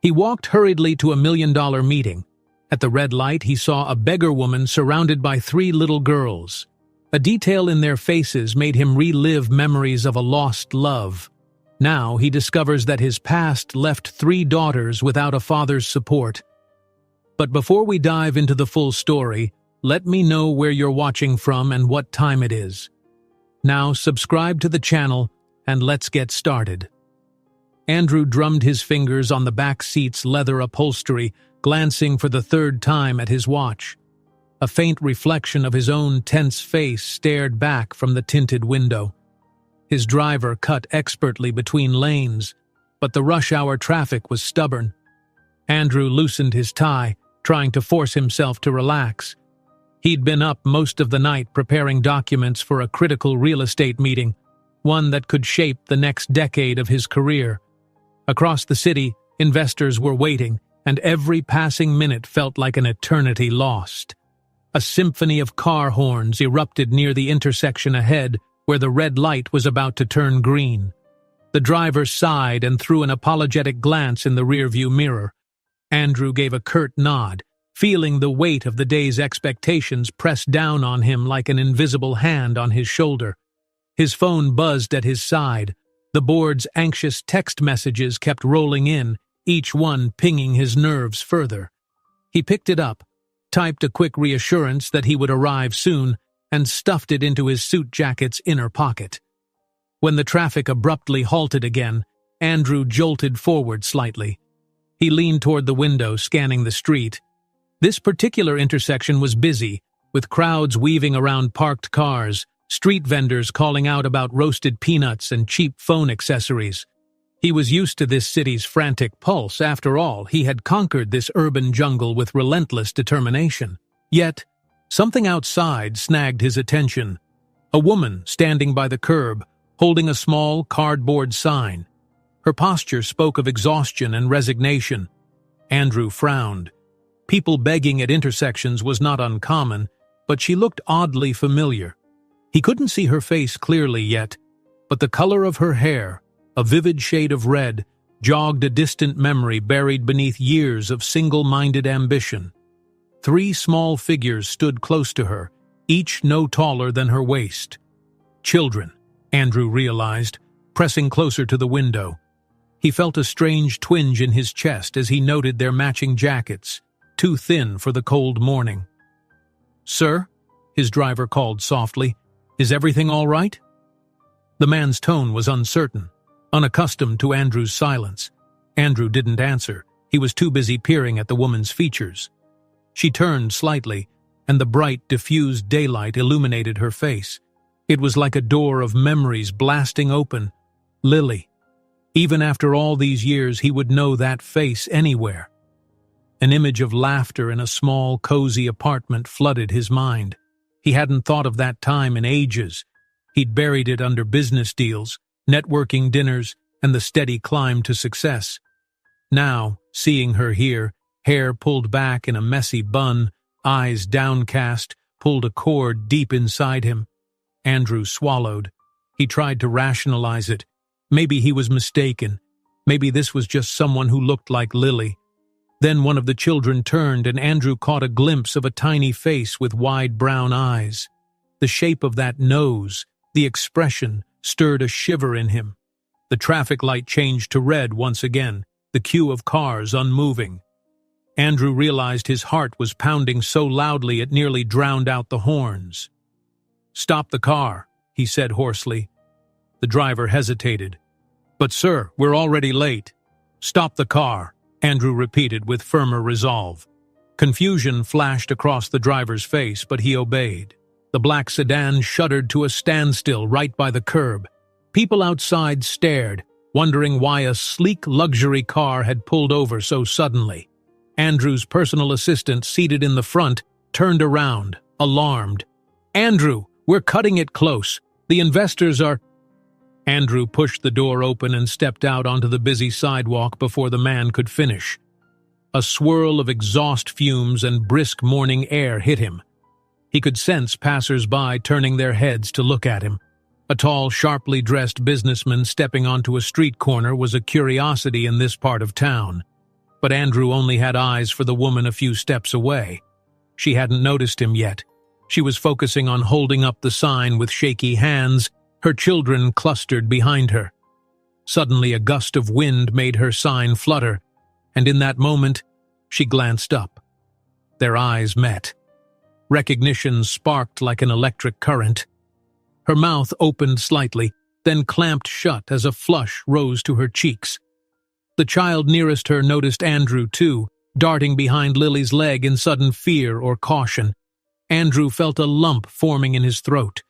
He walked hurriedly to a $1 million meeting. At the red light, he saw a beggar woman surrounded by 3 little girls. A detail in their faces made him relive memories of a lost love. Now he discovers that his past left 3 daughters without a father's support. But before we dive into the full story, let me know where you're watching from and what time it is. Now subscribe to the channel and let's get started. Andrew drummed his fingers on the back seat's leather upholstery, glancing for the 3rd time at his watch. A faint reflection of his own tense face stared back from the tinted window. His driver cut expertly between lanes, but the rush-hour traffic was stubborn. Andrew loosened his tie, trying to force himself to relax. He'd been up most of the night preparing documents for a critical real estate meeting, one that could shape the next decade of his career. Across the city, investors were waiting, and every passing minute felt like an eternity lost. A symphony of car horns erupted near the intersection ahead, where the red light was about to turn green. The driver sighed and threw an apologetic glance in the rearview mirror. Andrew gave a curt nod, feeling the weight of the day's expectations press down on him like an invisible hand on his shoulder. His phone buzzed at his side. The board's anxious text messages kept rolling in, each one pinging his nerves further. He picked it up, typed a quick reassurance that he would arrive soon, and stuffed it into his suit jacket's inner pocket. When the traffic abruptly halted again, Andrew jolted forward slightly. He leaned toward the window, scanning the street. This particular intersection was busy, with crowds weaving around parked cars, street vendors calling out about roasted peanuts and cheap phone accessories. He was used to this city's frantic pulse. After all, he had conquered this urban jungle with relentless determination. Yet, something outside snagged his attention. A woman standing by the curb, holding a small cardboard sign. Her posture spoke of exhaustion and resignation. Andrew frowned. People begging at intersections was not uncommon, but she looked oddly familiar. He couldn't see her face clearly yet, but the color of her hair, a vivid shade of red, jogged a distant memory buried beneath years of single-minded ambition. 3 small figures stood close to her, each no taller than her waist. Children, Andrew realized, pressing closer to the window. He felt a strange twinge in his chest as he noted their matching jackets, too thin for the cold morning. "Sir?" his driver called softly. "Is everything all right?" The man's tone was uncertain, unaccustomed to Andrew's silence. Andrew didn't answer. He was too busy peering at the woman's features. She turned slightly, and the bright, diffused daylight illuminated her face. It was like a door of memories blasting open. Lily. Even after all these years, he would know that face anywhere. An image of laughter in a small, cozy apartment flooded his mind. He hadn't thought of that time in ages. He'd buried it under business deals, networking dinners, and the steady climb to success. Now, seeing her here, hair pulled back in a messy bun, eyes downcast, pulled a cord deep inside him. Andrew swallowed. He tried to rationalize it. Maybe he was mistaken. Maybe this was just someone who looked like Lily. Then one of the children turned, and Andrew caught a glimpse of a tiny face with wide brown eyes. The shape of that nose, the expression, stirred a shiver in him. The traffic light changed to red once again, the queue of cars unmoving. Andrew realized his heart was pounding so loudly it nearly drowned out the horns. "Stop the car," he said hoarsely. The driver hesitated. "But sir, we're already late." "Stop the car," Andrew repeated with firmer resolve. Confusion flashed across the driver's face, but he obeyed. The black sedan shuddered to a standstill right by the curb. People outside stared, wondering why a sleek luxury car had pulled over so suddenly. Andrew's personal assistant, seated in the front, turned around, alarmed. "Andrew, we're cutting it close. The investors are—" Andrew pushed the door open and stepped out onto the busy sidewalk before the man could finish. A swirl of exhaust fumes and brisk morning air hit him. He could sense passers-by turning their heads to look at him. A tall, sharply dressed businessman stepping onto a street corner was a curiosity in this part of town. But Andrew only had eyes for the woman a few steps away. She hadn't noticed him yet. She was focusing on holding up the sign with shaky hands, her children clustered behind her. Suddenly a gust of wind made her sign flutter, and in that moment, she glanced up. Their eyes met. Recognition sparked like an electric current. Her mouth opened slightly, then clamped shut as a flush rose to her cheeks. The child nearest her noticed Andrew too, darting behind Lily's leg in sudden fear or caution. Andrew felt a lump forming in his throat.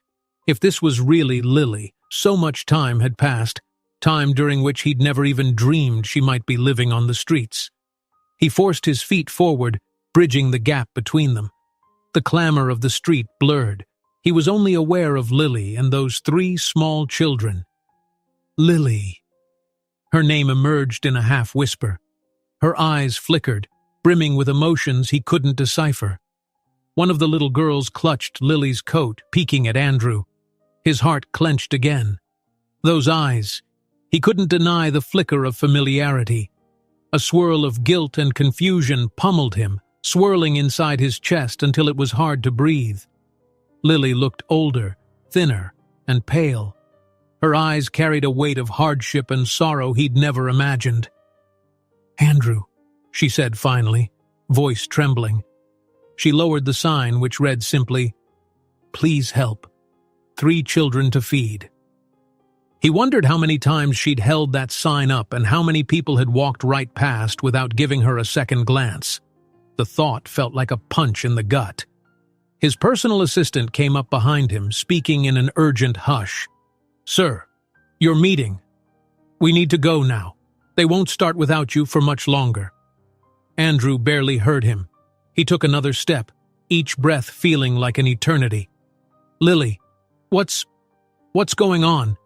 If this was really Lily, so much time had passed, time during which he'd never even dreamed she might be living on the streets. He forced his feet forward, bridging the gap between them. The clamor of the street blurred. He was only aware of Lily and those 3 small children. Lily. Her name emerged in a half-whisper. Her eyes flickered, brimming with emotions he couldn't decipher. One of the little girls clutched Lily's coat, peeking at Andrew. His heart clenched again. Those eyes. He couldn't deny the flicker of familiarity. A swirl of guilt and confusion pummeled him, swirling inside his chest until it was hard to breathe. Lily looked older, thinner, and pale. Her eyes carried a weight of hardship and sorrow he'd never imagined. "Andrew," she said finally, voice trembling. She lowered the sign, which read simply, "Please help. 3 children to feed." He wondered how many times she'd held that sign up and how many people had walked right past without giving her a second glance. The thought felt like a punch in the gut. His personal assistant came up behind him, speaking in an urgent hush. "Sir, your meeting. We need to go now. They won't start without you for much longer." Andrew barely heard him. He took another step, each breath feeling like an eternity. "Lily, what's going on?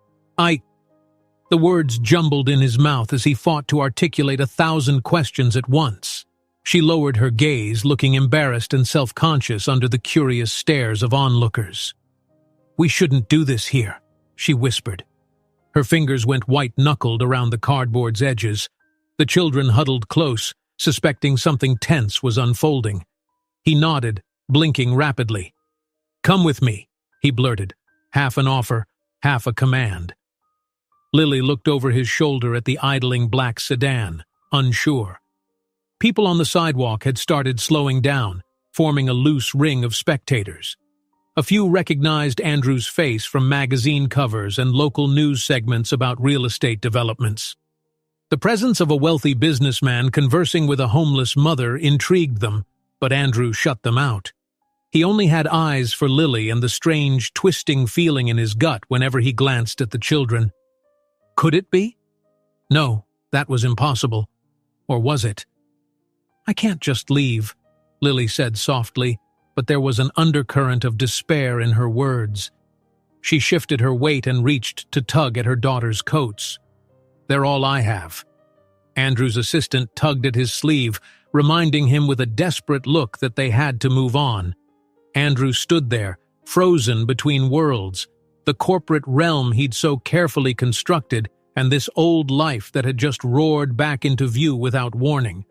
The words jumbled in his mouth as he fought to articulate 1,000 questions at once. She lowered her gaze, looking embarrassed and self-conscious under the curious stares of onlookers. "We shouldn't do this here," she whispered. Her fingers went white-knuckled around the cardboard's edges. The children huddled close, suspecting something tense was unfolding. He nodded, blinking rapidly. "Come with me," he blurted, half an offer, half a command. Lily looked over his shoulder at the idling black sedan, unsure. People on the sidewalk had started slowing down, forming a loose ring of spectators. A few recognized Andrew's face from magazine covers and local news segments about real estate developments. The presence of a wealthy businessman conversing with a homeless mother intrigued them, but Andrew shut them out. He only had eyes for Lily and the strange, twisting feeling in his gut whenever he glanced at the children. Could it be? No, that was impossible. Or was it? "I can't just leave," Lily said softly, but there was an undercurrent of despair in her words. She shifted her weight and reached to tug at her daughter's coats. "They're all I have." Andrew's assistant tugged at his sleeve, reminding him with a desperate look that they had to move on. Andrew stood there, frozen between worlds, the corporate realm he'd so carefully constructed and this old life that had just roared back into view without warning.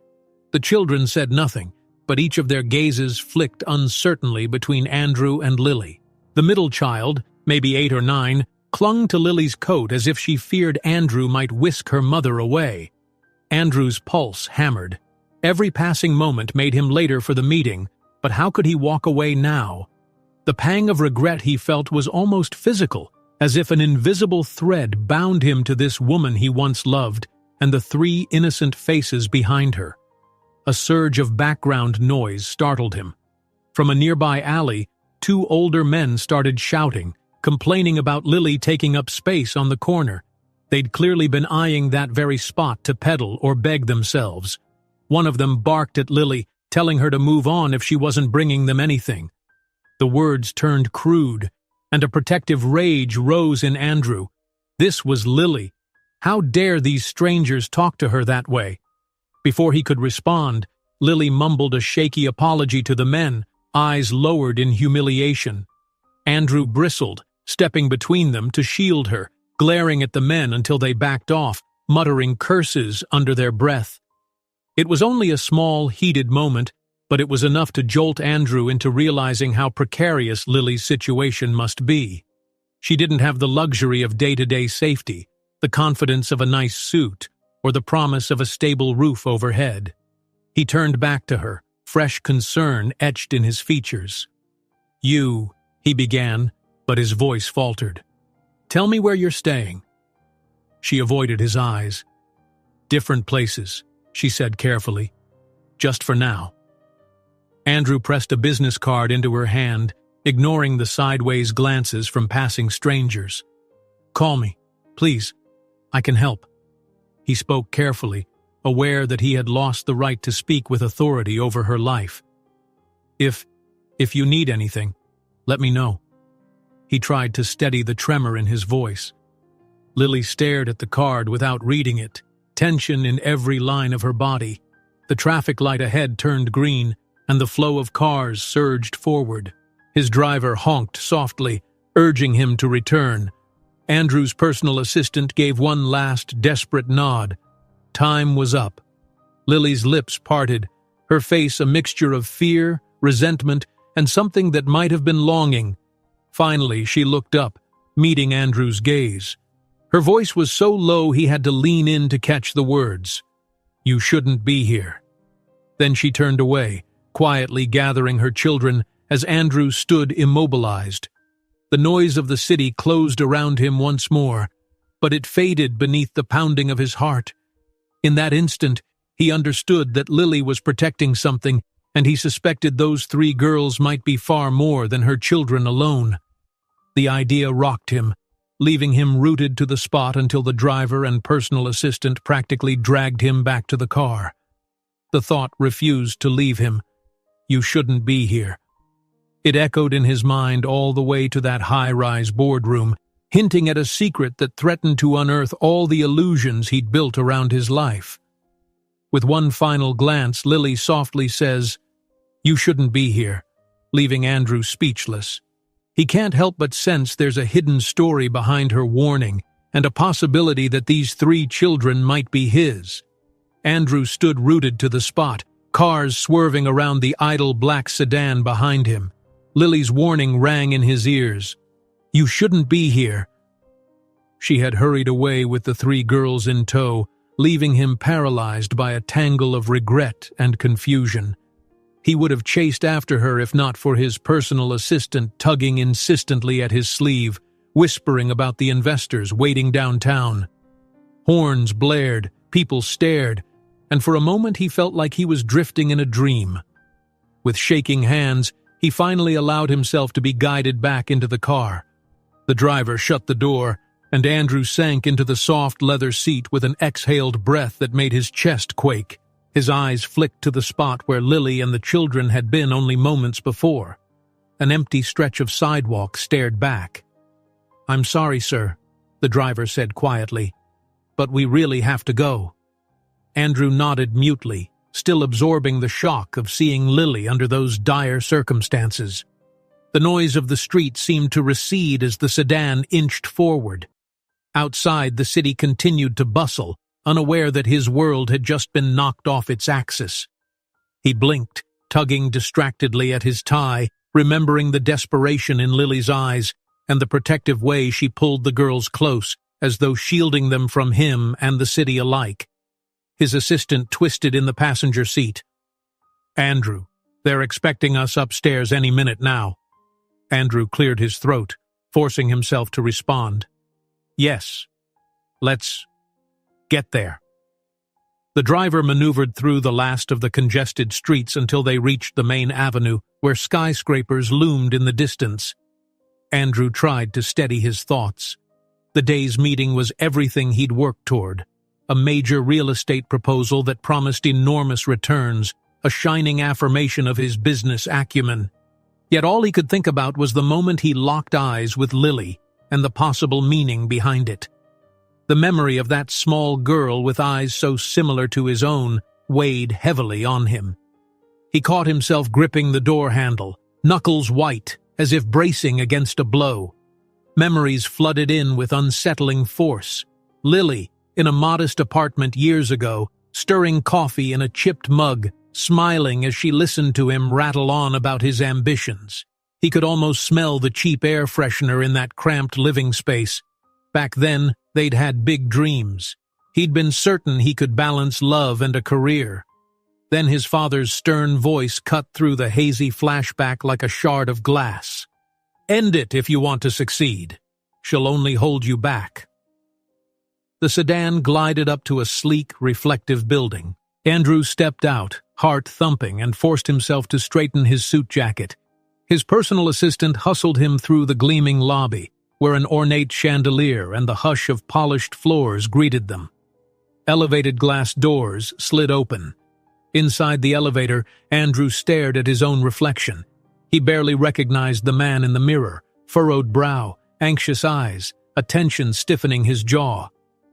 The children said nothing, but each of their gazes flicked uncertainly between Andrew and Lily. The middle child, maybe 8 or 9, clung to Lily's coat as if she feared Andrew might whisk her mother away. Andrew's pulse hammered. Every passing moment made him later for the meeting, but how could he walk away now? The pang of regret he felt was almost physical, as if an invisible thread bound him to this woman he once loved and the 3 innocent faces behind her. A surge of background noise startled him. From a nearby alley, 2 older men started shouting, complaining about Lily taking up space on the corner. They'd clearly been eyeing that very spot to peddle or beg themselves. One of them barked at Lily, telling her to move on if she wasn't bringing them anything. The words turned crude, and a protective rage rose in Andrew. This was Lily. How dare these strangers talk to her that way? Before he could respond, Lily mumbled a shaky apology to the men, eyes lowered in humiliation. Andrew bristled, stepping between them to shield her, glaring at the men until they backed off, muttering curses under their breath. It was only a small, heated moment, but it was enough to jolt Andrew into realizing how precarious Lily's situation must be. She didn't have the luxury of day-to-day safety, the confidence of a nice suit, or the promise of a stable roof overhead. He turned back to her, fresh concern etched in his features. He began, but his voice faltered. "Tell me where you're staying." She avoided his eyes. "Different places," she said carefully. "Just for now." Andrew pressed a business card into her hand, ignoring the sideways glances from passing strangers. "Call me, please. I can help." He spoke carefully, aware that he had lost the right to speak with authority over her life. If you need anything, let me know." He tried to steady the tremor in his voice. Lily stared at the card without reading it, tension in every line of her body. The traffic light ahead turned green, and the flow of cars surged forward. His driver honked softly, urging him to return. Andrew's personal assistant gave one last desperate nod. Time was up. Lily's lips parted, her face a mixture of fear, resentment, and something that might have been longing. Finally, she looked up, meeting Andrew's gaze. Her voice was so low he had to lean in to catch the words. "You shouldn't be here." Then she turned away, quietly gathering her children as Andrew stood immobilized. The noise of the city closed around him once more, but it faded beneath the pounding of his heart. In that instant, he understood that Lily was protecting something, and he suspected those 3 girls might be far more than her children alone. The idea rocked him, leaving him rooted to the spot until the driver and personal assistant practically dragged him back to the car. The thought refused to leave him. "You shouldn't be here." It echoed in his mind all the way to that high-rise boardroom, hinting at a secret that threatened to unearth all the illusions he'd built around his life. With one final glance, Lily softly says, "You shouldn't be here," leaving Andrew speechless. He can't help but sense there's a hidden story behind her warning, and a possibility that these 3 children might be his. Andrew stood rooted to the spot, cars swerving around the idle black sedan behind him. Lily's warning rang in his ears. "You shouldn't be here." She had hurried away with the 3 girls in tow, leaving him paralyzed by a tangle of regret and confusion. He would have chased after her if not for his personal assistant tugging insistently at his sleeve, whispering about the investors waiting downtown. Horns blared, people stared, and for a moment he felt like he was drifting in a dream. With shaking hands, he finally allowed himself to be guided back into the car. The driver shut the door, and Andrew sank into the soft leather seat with an exhaled breath that made his chest quake. His eyes flicked to the spot where Lily and the children had been only moments before. An empty stretch of sidewalk stared back. "I'm sorry, sir," the driver said quietly, "but we really have to go." Andrew nodded mutely, still absorbing the shock of seeing Lily under those dire circumstances. The noise of the street seemed to recede as the sedan inched forward. Outside, the city continued to bustle, unaware that his world had just been knocked off its axis. He blinked, tugging distractedly at his tie, remembering the desperation in Lily's eyes and the protective way she pulled the girls close, as though shielding them from him and the city alike. His assistant twisted in the passenger seat. "Andrew, they're expecting us upstairs any minute now." Andrew cleared his throat, forcing himself to respond. "Yes, let's get there." The driver maneuvered through the last of the congested streets until they reached the main avenue, where skyscrapers loomed in the distance. Andrew tried to steady his thoughts. The day's meeting was everything he'd worked toward. A major real estate proposal that promised enormous returns, a shining affirmation of his business acumen. Yet all he could think about was the moment he locked eyes with Lily and the possible meaning behind it. The memory of that small girl with eyes so similar to his own weighed heavily on him. He caught himself gripping the door handle, knuckles white, as if bracing against a blow. Memories flooded in with unsettling force. Lily, in a modest apartment years ago, stirring coffee in a chipped mug, smiling as she listened to him rattle on about his ambitions. He could almost smell the cheap air freshener in that cramped living space. Back then, they'd had big dreams. He'd been certain he could balance love and a career. Then his father's stern voice cut through the hazy flashback like a shard of glass. "End it if you want to succeed. She'll only hold you back." The sedan glided up to a sleek, reflective building. Andrew stepped out, heart thumping, and forced himself to straighten his suit jacket. His personal assistant hustled him through the gleaming lobby, where an ornate chandelier and the hush of polished floors greeted them. Elevated glass doors slid open. Inside the elevator, Andrew stared at his own reflection. He barely recognized the man in the mirror, furrowed brow, anxious eyes, a tension stiffening his jaw.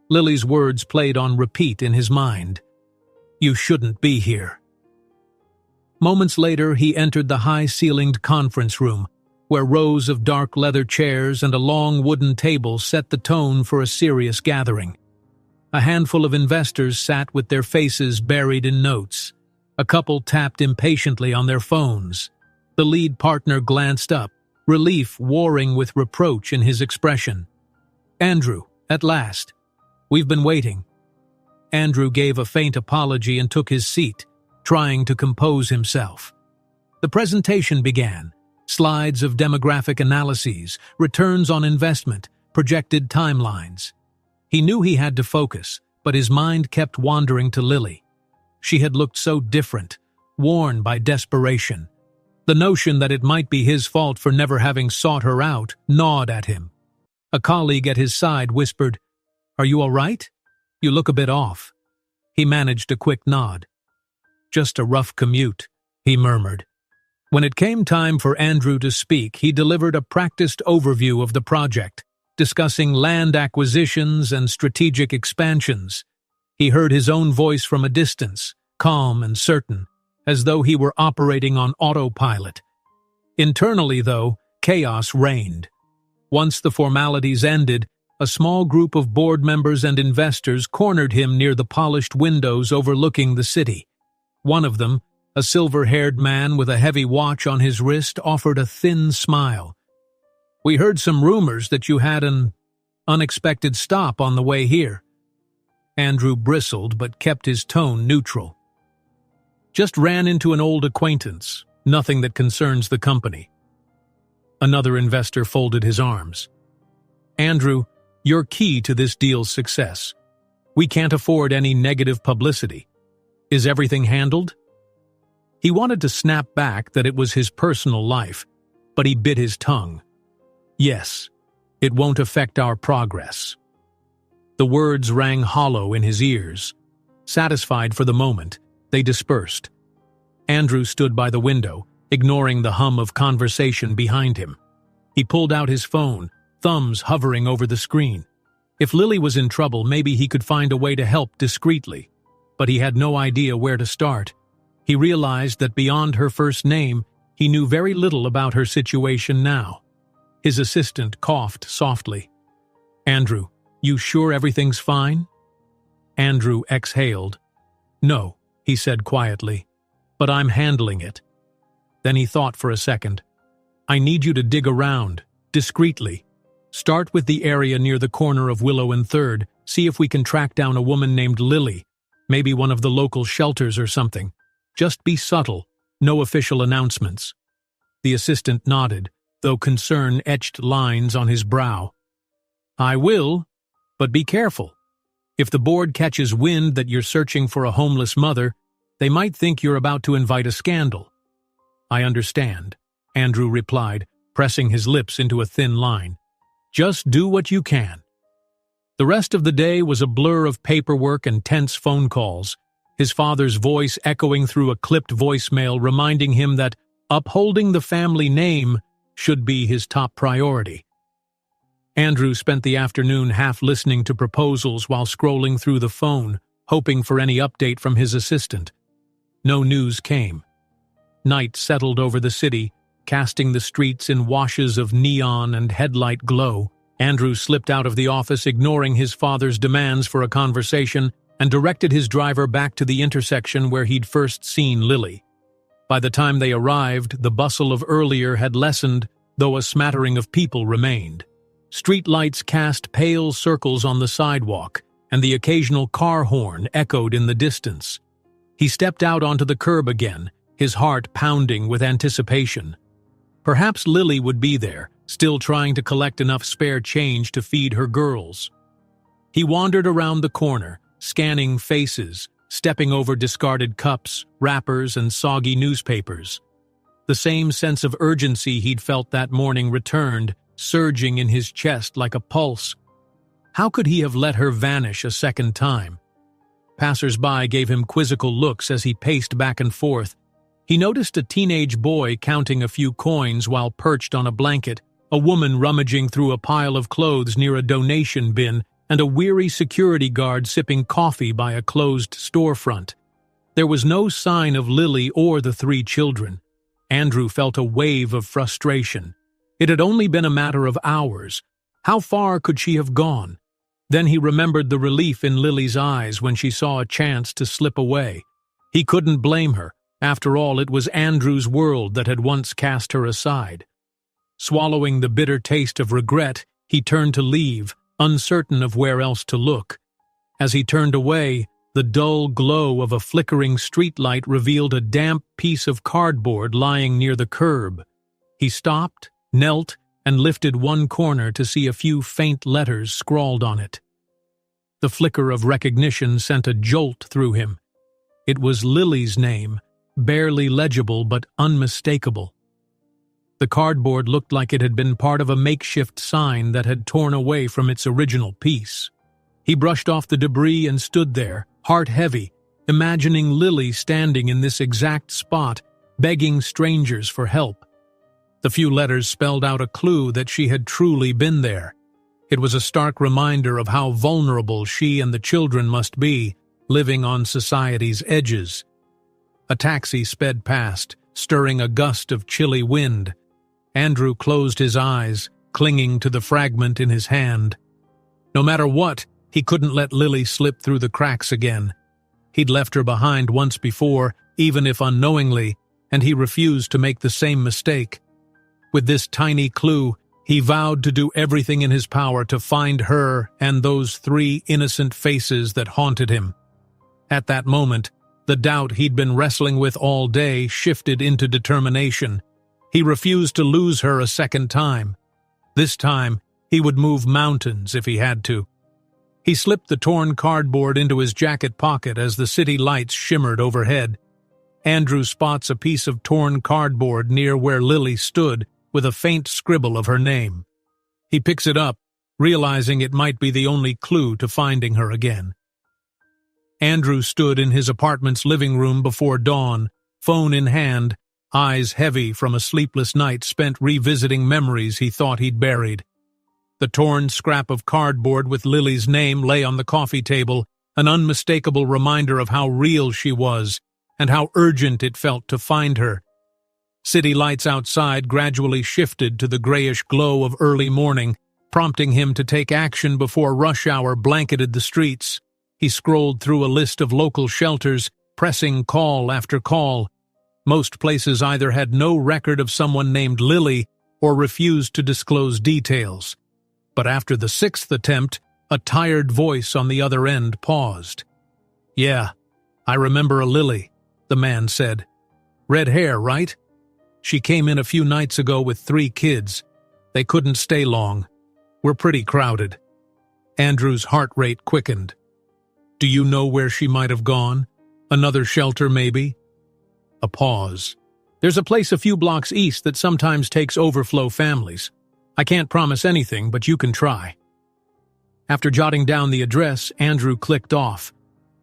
Lily's words played on repeat in his mind. "You shouldn't be here." Moments later, he entered the high-ceilinged conference room, where rows of dark leather chairs and a long wooden table set the tone for a serious gathering. A handful of investors sat with their faces buried in notes. A couple tapped impatiently on their phones. The lead partner glanced up, relief warring with reproach in his expression. "Andrew, at last. We've been waiting." Andrew gave a faint apology and took his seat, trying to compose himself. The presentation began. Slides of demographic analyses, returns on investment, projected timelines. He knew he had to focus, but his mind kept wandering to Lily. She had looked so different, worn by desperation. The notion that it might be his fault for never having sought her out gnawed at him. A colleague at his side whispered, "Are you all right? You look a bit off." He managed a quick nod. "Just a rough commute," he murmured. When it came time for Andrew to speak, he delivered a practiced overview of the project, discussing land acquisitions and strategic expansions. He heard his own voice from a distance, calm and certain, as though he were operating on autopilot. Internally, though, chaos reigned. Once the formalities ended, a small group of board members and investors cornered him near the polished windows overlooking the city. One of them, a silver-haired man with a heavy watch on his wrist, offered a thin smile. "We heard some rumors that you had an unexpected stop on the way here." Andrew bristled but kept his tone neutral. "Just ran into an old acquaintance, nothing that concerns the company." Another investor folded his arms. "Andrew, you're key to this deal's success. We can't afford any negative publicity. Is everything handled?" He wanted to snap back that it was his personal life, but he bit his tongue. "Yes, it won't affect our progress." The words rang hollow in his ears. Satisfied for the moment, they dispersed. Andrew stood by the window, ignoring the hum of conversation behind him. He pulled out his phone, thumbs hovering over the screen. If Lily was in trouble, maybe he could find a way to help discreetly, but he had no idea where to start. He realized that beyond her first name, he knew very little about her situation now. His assistant coughed softly. "Andrew, you sure everything's fine?" Andrew exhaled. "No," he said quietly, "but I'm handling it." Then he thought for a second. "I need you to dig around, discreetly. Start with the area near the corner of Willow and 3rd, see if we can track down a woman named Lily, maybe one of the local shelters or something. Just be subtle, no official announcements." The assistant nodded, though concern etched lines on his brow. "I will, but be careful. If the board catches wind that you're searching for a homeless mother, they might think you're about to invite a scandal." "I understand," Andrew replied, pressing his lips into a thin line. "Just do what you can." The rest of the day was a blur of paperwork and tense phone calls, his father's voice echoing through a clipped voicemail reminding him that upholding the family name should be his top priority. Andrew spent the afternoon half listening to proposals while scrolling through the phone, hoping for any update from his assistant. No news came. Night settled over the city, casting the streets in washes of neon and headlight glow. Andrew slipped out of the office, ignoring his father's demands for a conversation, and directed his driver back to the intersection where he'd first seen Lily. By the time they arrived, the bustle of earlier had lessened, though a smattering of people remained. Street lights cast pale circles on the sidewalk, and the occasional car horn echoed in the distance. He stepped out onto the curb again, his heart pounding with anticipation. Perhaps Lily would be there, still trying to collect enough spare change to feed her girls. He wandered around the corner, scanning faces, stepping over discarded cups, wrappers, and soggy newspapers. The same sense of urgency he'd felt that morning returned, surging in his chest like a pulse. How could he have let her vanish a second time? Passers-by gave him quizzical looks as he paced back and forth. He noticed a teenage boy counting a few coins while perched on a blanket, a woman rummaging through a pile of clothes near a donation bin, and a weary security guard sipping coffee by a closed storefront. There was no sign of Lily or the 3 children. Andrew felt a wave of frustration. It had only been a matter of hours. How far could she have gone? Then he remembered the relief in Lily's eyes when she saw a chance to slip away. He couldn't blame her. After all, it was Andrew's world that had once cast her aside. Swallowing the bitter taste of regret, he turned to leave, uncertain of where else to look. As he turned away, the dull glow of a flickering streetlight revealed a damp piece of cardboard lying near the curb. He stopped, knelt, and lifted one corner to see a few faint letters scrawled on it. The flicker of recognition sent a jolt through him. It was Lily's name, barely legible but unmistakable. The cardboard looked like it had been part of a makeshift sign that had torn away from its original piece. He brushed off the debris and stood there, heart heavy, imagining Lily standing in this exact spot, begging strangers for help. The few letters spelled out a clue that she had truly been there. It was a stark reminder of how vulnerable she and the children must be, living on society's edges. A taxi sped past, stirring a gust of chilly wind. Andrew closed his eyes, clinging to the fragment in his hand. No matter what, he couldn't let Lily slip through the cracks again. He'd left her behind once before, even if unknowingly, and he refused to make the same mistake. With this tiny clue, he vowed to do everything in his power to find her and those 3 innocent faces that haunted him. At that moment, the doubt he'd been wrestling with all day shifted into determination. He refused to lose her a second time. This time, he would move mountains if he had to. He slipped the torn cardboard into his jacket pocket as the city lights shimmered overhead. Andrew spots a piece of torn cardboard near where Lily stood, with a faint scribble of her name. He picks it up, realizing it might be the only clue to finding her again. Andrew stood in his apartment's living room before dawn, phone in hand, eyes heavy from a sleepless night spent revisiting memories he thought he'd buried. The torn scrap of cardboard with Lily's name lay on the coffee table, an unmistakable reminder of how real she was, and how urgent it felt to find her. City lights outside gradually shifted to the grayish glow of early morning, prompting him to take action before rush hour blanketed the streets. He scrolled through a list of local shelters, pressing call after call. Most places either had no record of someone named Lily or refused to disclose details. But after the 6th attempt, a tired voice on the other end paused. "Yeah, I remember a Lily," the man said. "Red hair, right? She came in a few nights ago with 3 kids. They couldn't stay long. We're pretty crowded." Andrew's heart rate quickened. "Do you know where she might have gone? Another shelter, maybe?" A pause. "There's a place a few blocks east that sometimes takes overflow families. I can't promise anything, but you can try." After jotting down the address, Andrew clicked off.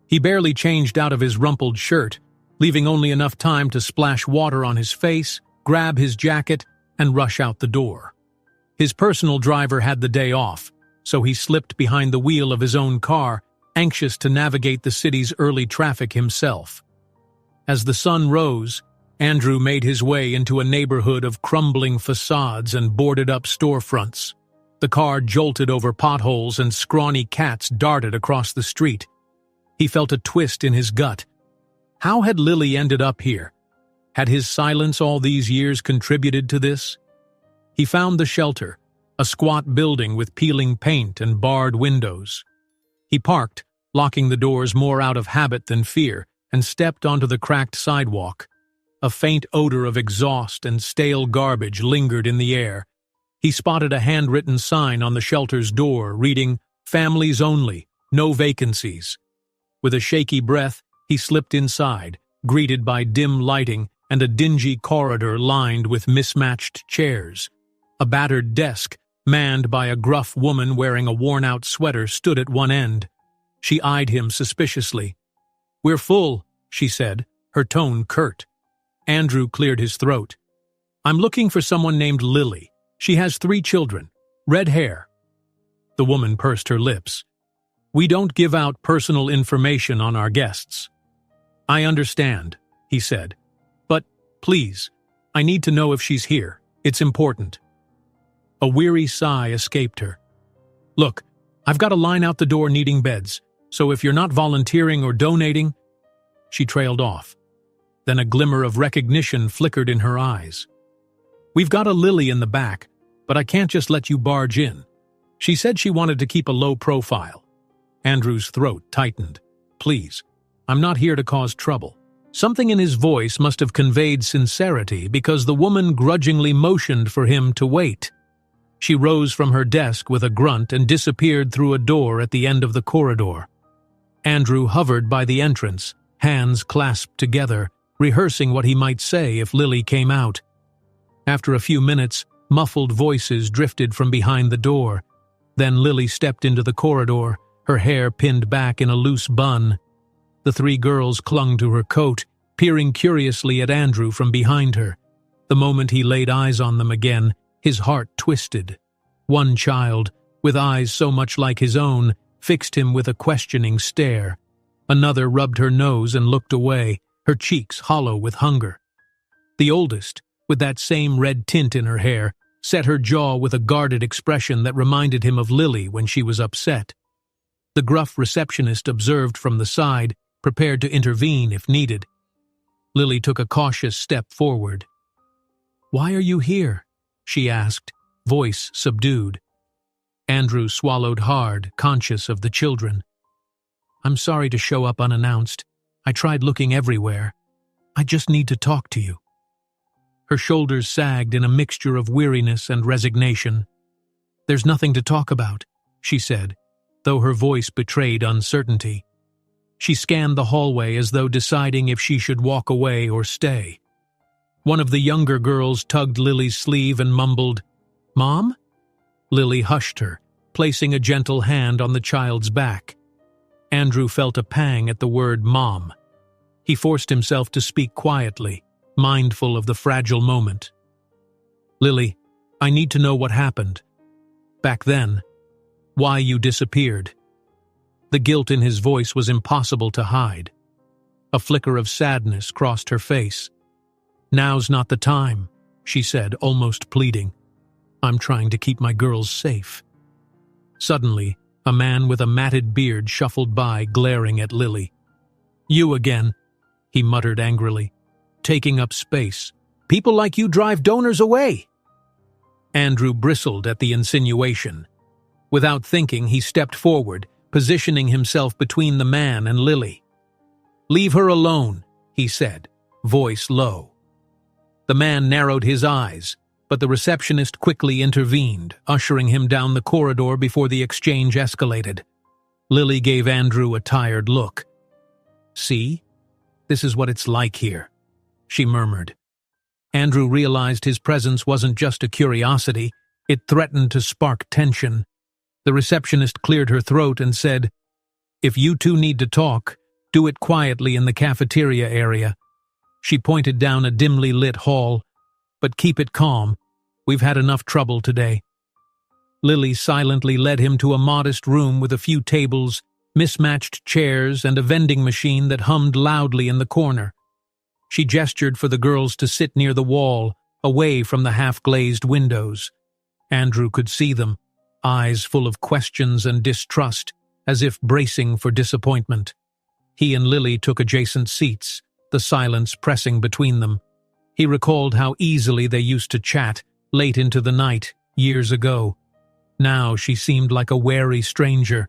He barely changed out of his rumpled shirt, leaving only enough time to splash water on his face, grab his jacket, and rush out the door. His personal driver had the day off, so he slipped behind the wheel of his own car, anxious to navigate the city's early traffic himself. As the sun rose, Andrew made his way into a neighborhood of crumbling facades and boarded-up storefronts. The car jolted over potholes and scrawny cats darted across the street. He felt a twist in his gut. How had Lily ended up here? Had his silence all these years contributed to this? He found the shelter, a squat building with peeling paint and barred windows. He parked, locking the doors more out of habit than fear, and stepped onto the cracked sidewalk. A faint odor of exhaust and stale garbage lingered in the air. He spotted a handwritten sign on the shelter's door reading, "Families only, no vacancies." With a shaky breath, he slipped inside, greeted by dim lighting and a dingy corridor lined with mismatched chairs. A battered desk, manned by a gruff woman wearing a worn-out sweater, stood at one end. She eyed him suspiciously. "We're full," she said, her tone curt. Andrew cleared his throat. "I'm looking for someone named Lily. She has 3 children, red hair." The woman pursed her lips. "We don't give out personal information on our guests." "I understand," he said. "But, please, I need to know if she's here. It's important." A weary sigh escaped her. "Look, I've got a line out the door needing beds, so if you're not volunteering or donating—" She trailed off. Then a glimmer of recognition flickered in her eyes. "We've got a Lily in the back, but I can't just let you barge in. She said she wanted to keep a low profile." Andrew's throat tightened. "Please, I'm not here to cause trouble." Something in his voice must have conveyed sincerity because the woman grudgingly motioned for him to wait. She rose from her desk with a grunt and disappeared through a door at the end of the corridor. Andrew hovered by the entrance, hands clasped together, rehearsing what he might say if Lily came out. After a few minutes, muffled voices drifted from behind the door. Then Lily stepped into the corridor, her hair pinned back in a loose bun. The 3 girls clung to her coat, peering curiously at Andrew from behind her. The moment he laid eyes on them again, his heart twisted. One child, with eyes so much like his own, fixed him with a questioning stare. Another rubbed her nose and looked away, her cheeks hollow with hunger. The oldest, with that same red tint in her hair, set her jaw with a guarded expression that reminded him of Lily when she was upset. The gruff receptionist observed from the side, prepared to intervene if needed. Lily took a cautious step forward. "Why are you here?" she asked, voice subdued. Andrew swallowed hard, conscious of the children. "I'm sorry to show up unannounced. I tried looking everywhere. I just need to talk to you." Her shoulders sagged in a mixture of weariness and resignation. "There's nothing to talk about," she said, though her voice betrayed uncertainty. She scanned the hallway as though deciding if she should walk away or stay. One of the younger girls tugged Lily's sleeve and mumbled, "Mom?" Lily hushed her, placing a gentle hand on the child's back. Andrew felt a pang at the word mom. He forced himself to speak quietly, mindful of the fragile moment. "Lily, I need to know what happened. Back then, why you disappeared." The guilt in his voice was impossible to hide. A flicker of sadness crossed her face. "Now's not the time," she said, almost pleading. "I'm trying to keep my girls safe." Suddenly, a man with a matted beard shuffled by, glaring at Lily. "You again," he muttered angrily. "Taking up space. People like you drive donors away." Andrew bristled at the insinuation. Without thinking, he stepped forward, positioning himself between the man and Lily. "Leave her alone," he said, voice low. The man narrowed his eyes, but the receptionist quickly intervened, ushering him down the corridor before the exchange escalated. Lily gave Andrew a tired look. "See? This is what it's like here," she murmured. Andrew realized his presence wasn't just a curiosity, it threatened to spark tension. The receptionist cleared her throat and said, "If you two need to talk, do it quietly in the cafeteria area." She pointed down a dimly lit hall. "But keep it calm. We've had enough trouble today." Lily silently led him to a modest room with a few tables, mismatched chairs, and a vending machine that hummed loudly in the corner. She gestured for the girls to sit near the wall, away from the half-glazed windows. Andrew could see them, eyes full of questions and distrust, as if bracing for disappointment. He and Lily took adjacent seats, the silence pressing between them. He recalled how easily they used to chat, late into the night, years ago. Now she seemed like a wary stranger.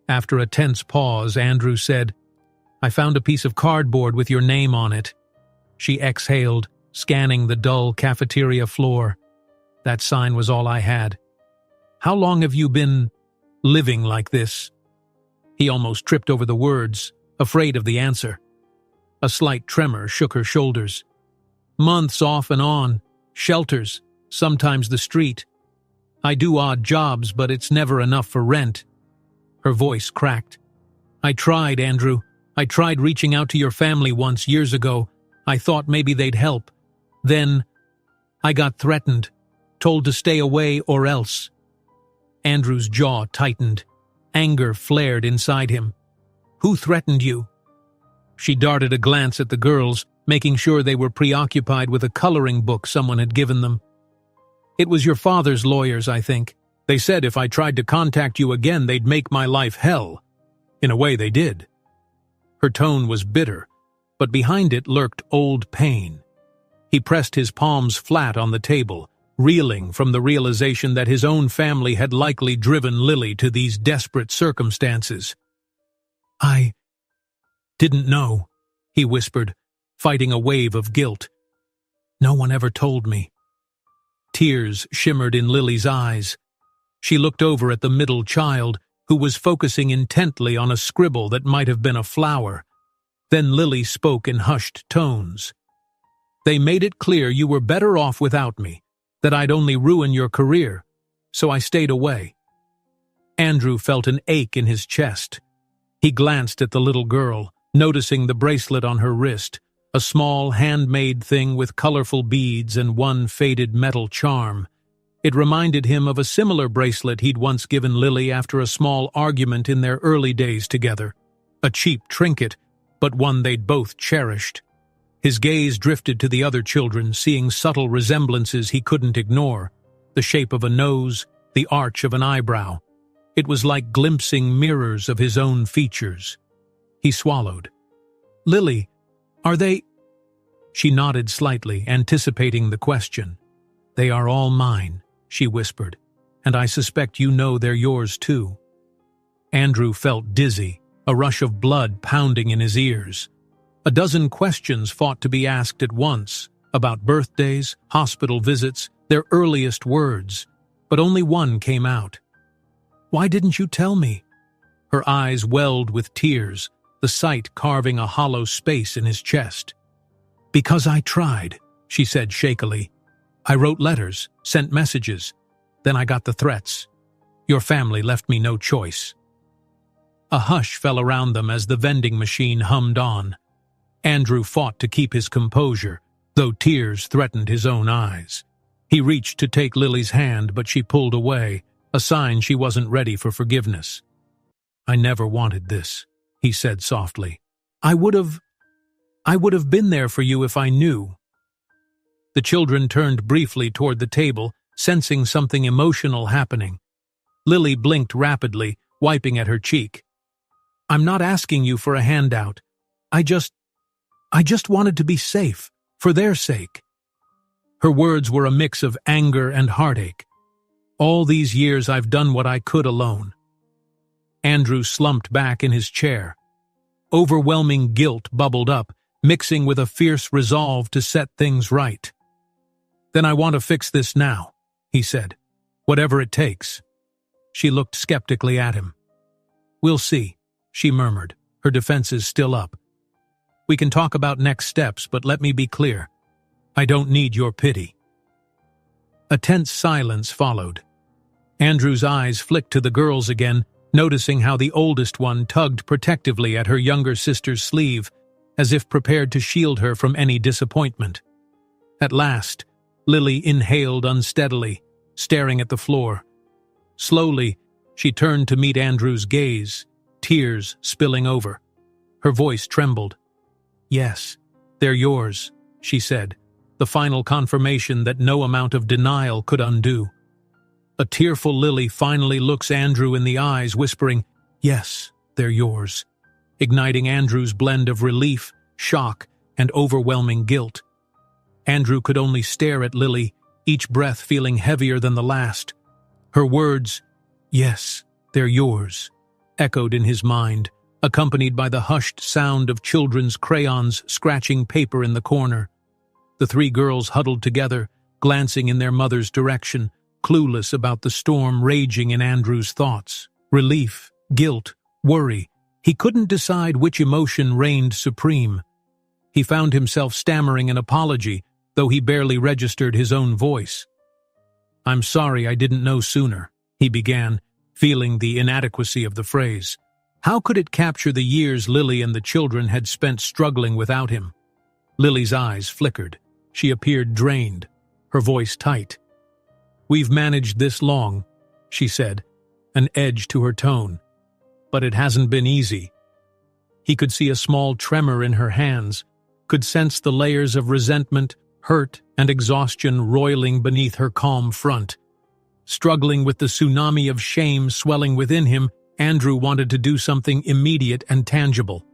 After a tense pause, Andrew said, "I found a piece of cardboard with your name on it." She exhaled, scanning the dull cafeteria floor. "That sign was all I had." "How long have you been living like this?" He almost tripped over the words, afraid of the answer. A slight tremor shook her shoulders. "Months off and on, shelters, sometimes the street. I do odd jobs, but it's never enough for rent." Her voice cracked. "I tried, Andrew. I tried reaching out to your family once, years ago. I thought maybe they'd help. Then I got threatened, told to stay away or else." Andrew's jaw tightened. Anger flared inside him. "Who threatened you?" She darted a glance at the girls, making sure they were preoccupied with a coloring book someone had given them. "It was your father's lawyers, I think. They said if I tried to contact you again, they'd make my life hell. In a way, they did." Her tone was bitter, but behind it lurked old pain. He pressed his palms flat on the table, reeling from the realization that his own family had likely driven Lily to these desperate circumstances. "I didn't know," he whispered, fighting a wave of guilt. "No one ever told me." Tears shimmered in Lily's eyes. She looked over at the middle child, who was focusing intently on a scribble that might have been a flower. Then Lily spoke in hushed tones. "They made it clear you were better off without me, that I'd only ruin your career, so I stayed away." Andrew felt an ache in his chest. He glanced at the little girl, noticing the bracelet on her wrist, a small handmade thing with colorful beads and one faded metal charm. It reminded him of a similar bracelet he'd once given Lily after a small argument in their early days together. A cheap trinket, but one they'd both cherished. His gaze drifted to the other children, seeing subtle resemblances he couldn't ignore. The shape of a nose, the arch of an eyebrow. It was like glimpsing mirrors of his own features. He swallowed. "Lily, are they—" She nodded slightly, anticipating the question. "They are all mine," she whispered, "and I suspect you know they're yours too." Andrew felt dizzy, a rush of blood pounding in his ears. A dozen questions fought to be asked at once, about birthdays, hospital visits, their earliest words, but only one came out. "Why didn't you tell me?" Her eyes welled with tears, the sight carving a hollow space in his chest. "Because I tried," she said shakily. "I wrote letters, sent messages. Then I got the threats. Your family left me no choice." A hush fell around them as the vending machine hummed on. Andrew fought to keep his composure, though tears threatened his own eyes. He reached to take Lily's hand, but she pulled away, a sign she wasn't ready for forgiveness. "I never wanted this," he said softly. I would have been there for you if I knew." The children turned briefly toward the table, sensing something emotional happening. Lily blinked rapidly, wiping at her cheek. "I'm not asking you for a handout. I just wanted to be safe, for their sake." Her words were a mix of anger and heartache. "All these years I've done what I could alone." Andrew slumped back in his chair. Overwhelming guilt bubbled up, mixing with a fierce resolve to set things right. "Then I want to fix this now," he said. "Whatever it takes." She looked skeptically at him. "We'll see," she murmured, her defenses still up. "We can talk about next steps, but let me be clear. I don't need your pity." A tense silence followed. Andrew's eyes flicked to the girls again, noticing how the oldest one tugged protectively at her younger sister's sleeve, as if prepared to shield her from any disappointment. At last, Lily inhaled unsteadily, staring at the floor. Slowly, she turned to meet Andrew's gaze, tears spilling over. Her voice trembled. "Yes, they're yours," she said, the final confirmation that no amount of denial could undo. A tearful Lily finally looks Andrew in the eyes, whispering, "Yes, they're yours." igniting Andrew's blend of relief, shock, and overwhelming guilt. Andrew could only stare at Lily, each breath feeling heavier than the last. Her words, "Yes, they're yours," echoed in his mind, accompanied by the hushed sound of children's crayons scratching paper in the corner. The three girls huddled together, glancing in their mother's direction, clueless about the storm raging in Andrew's thoughts. Relief, guilt, worry. He couldn't decide which emotion reigned supreme. He found himself stammering an apology, though he barely registered his own voice. "I'm sorry I didn't know sooner," he began, feeling the inadequacy of the phrase. How could it capture the years Lily and the children had spent struggling without him? Lily's eyes flickered. She appeared drained, her voice tight. "We've managed this long," she said, an edge to her tone. "But it hasn't been easy." He could see a small tremor in her hands, could sense the layers of resentment, hurt, and exhaustion roiling beneath her calm front. Struggling with the tsunami of shame swelling within him, Andrew wanted to do something immediate and tangible.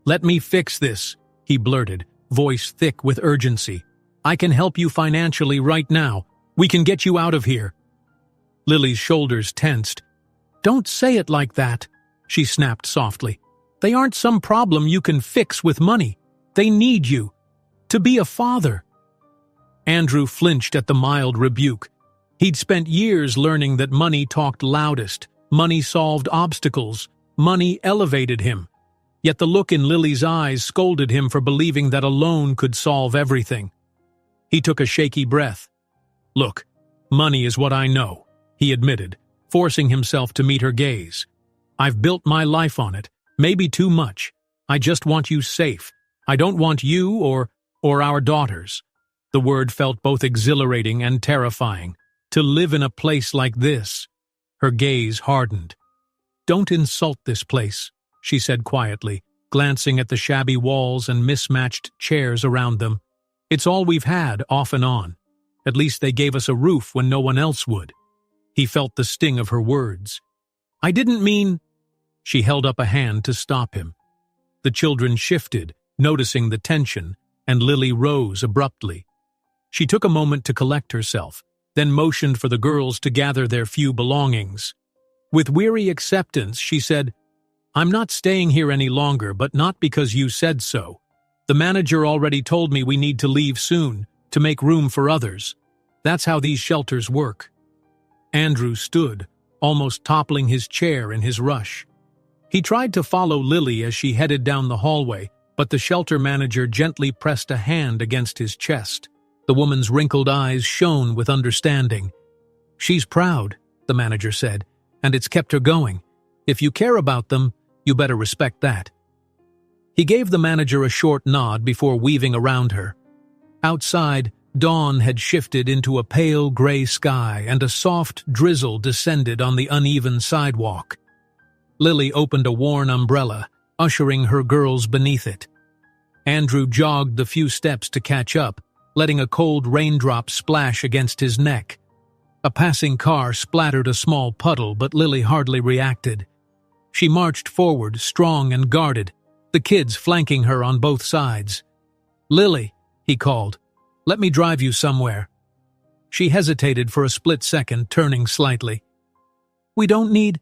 "Let me fix this," he blurted, voice thick with urgency. "I can help you financially right now. We can get you out of here." Lily's shoulders tensed. "Don't say it like that," she snapped softly. "They aren't some problem you can fix with money. They need you. To be a father." Andrew flinched at the mild rebuke. He'd spent years learning that money talked loudest, money solved obstacles, money elevated him. Yet the look in Lily's eyes scolded him for believing that a loan could solve everything. He took a shaky breath. "Look, money is what I know," he admitted, forcing himself to meet her gaze. "I've built my life on it, maybe too much. I just want you safe. I don't want you or our daughters." The word felt both exhilarating and terrifying. To live in a place like this. Her gaze hardened. "Don't insult this place," she said quietly, glancing at the shabby walls and mismatched chairs around them. "It's all we've had, off and on. At least they gave us a roof when no one else would." He felt the sting of her words. "I didn't mean—" She held up a hand to stop him. The children shifted, noticing the tension, and Lily rose abruptly. She took a moment to collect herself, then motioned for the girls to gather their few belongings. With weary acceptance, she said, "I'm not staying here any longer, but not because you said so. The manager already told me we need to leave soon, to make room for others. That's how these shelters work." Andrew stood, almost toppling his chair in his rush. He tried to follow Lily as she headed down the hallway, but the shelter manager gently pressed a hand against his chest. The woman's wrinkled eyes shone with understanding. "She's proud," the manager said, "and it's kept her going. If you care about them, you better respect that." He gave the manager a short nod before weaving around her. Outside, dawn had shifted into a pale gray sky and a soft drizzle descended on the uneven sidewalk. Lily opened a worn umbrella, ushering her girls beneath it. Andrew jogged the few steps to catch up, letting a cold raindrop splash against his neck. A passing car splattered a small puddle, but Lily hardly reacted. She marched forward, strong and guarded, the kids flanking her on both sides. "Lily," he called, "let me drive you somewhere." She hesitated for a split second, turning slightly. "We don't need—"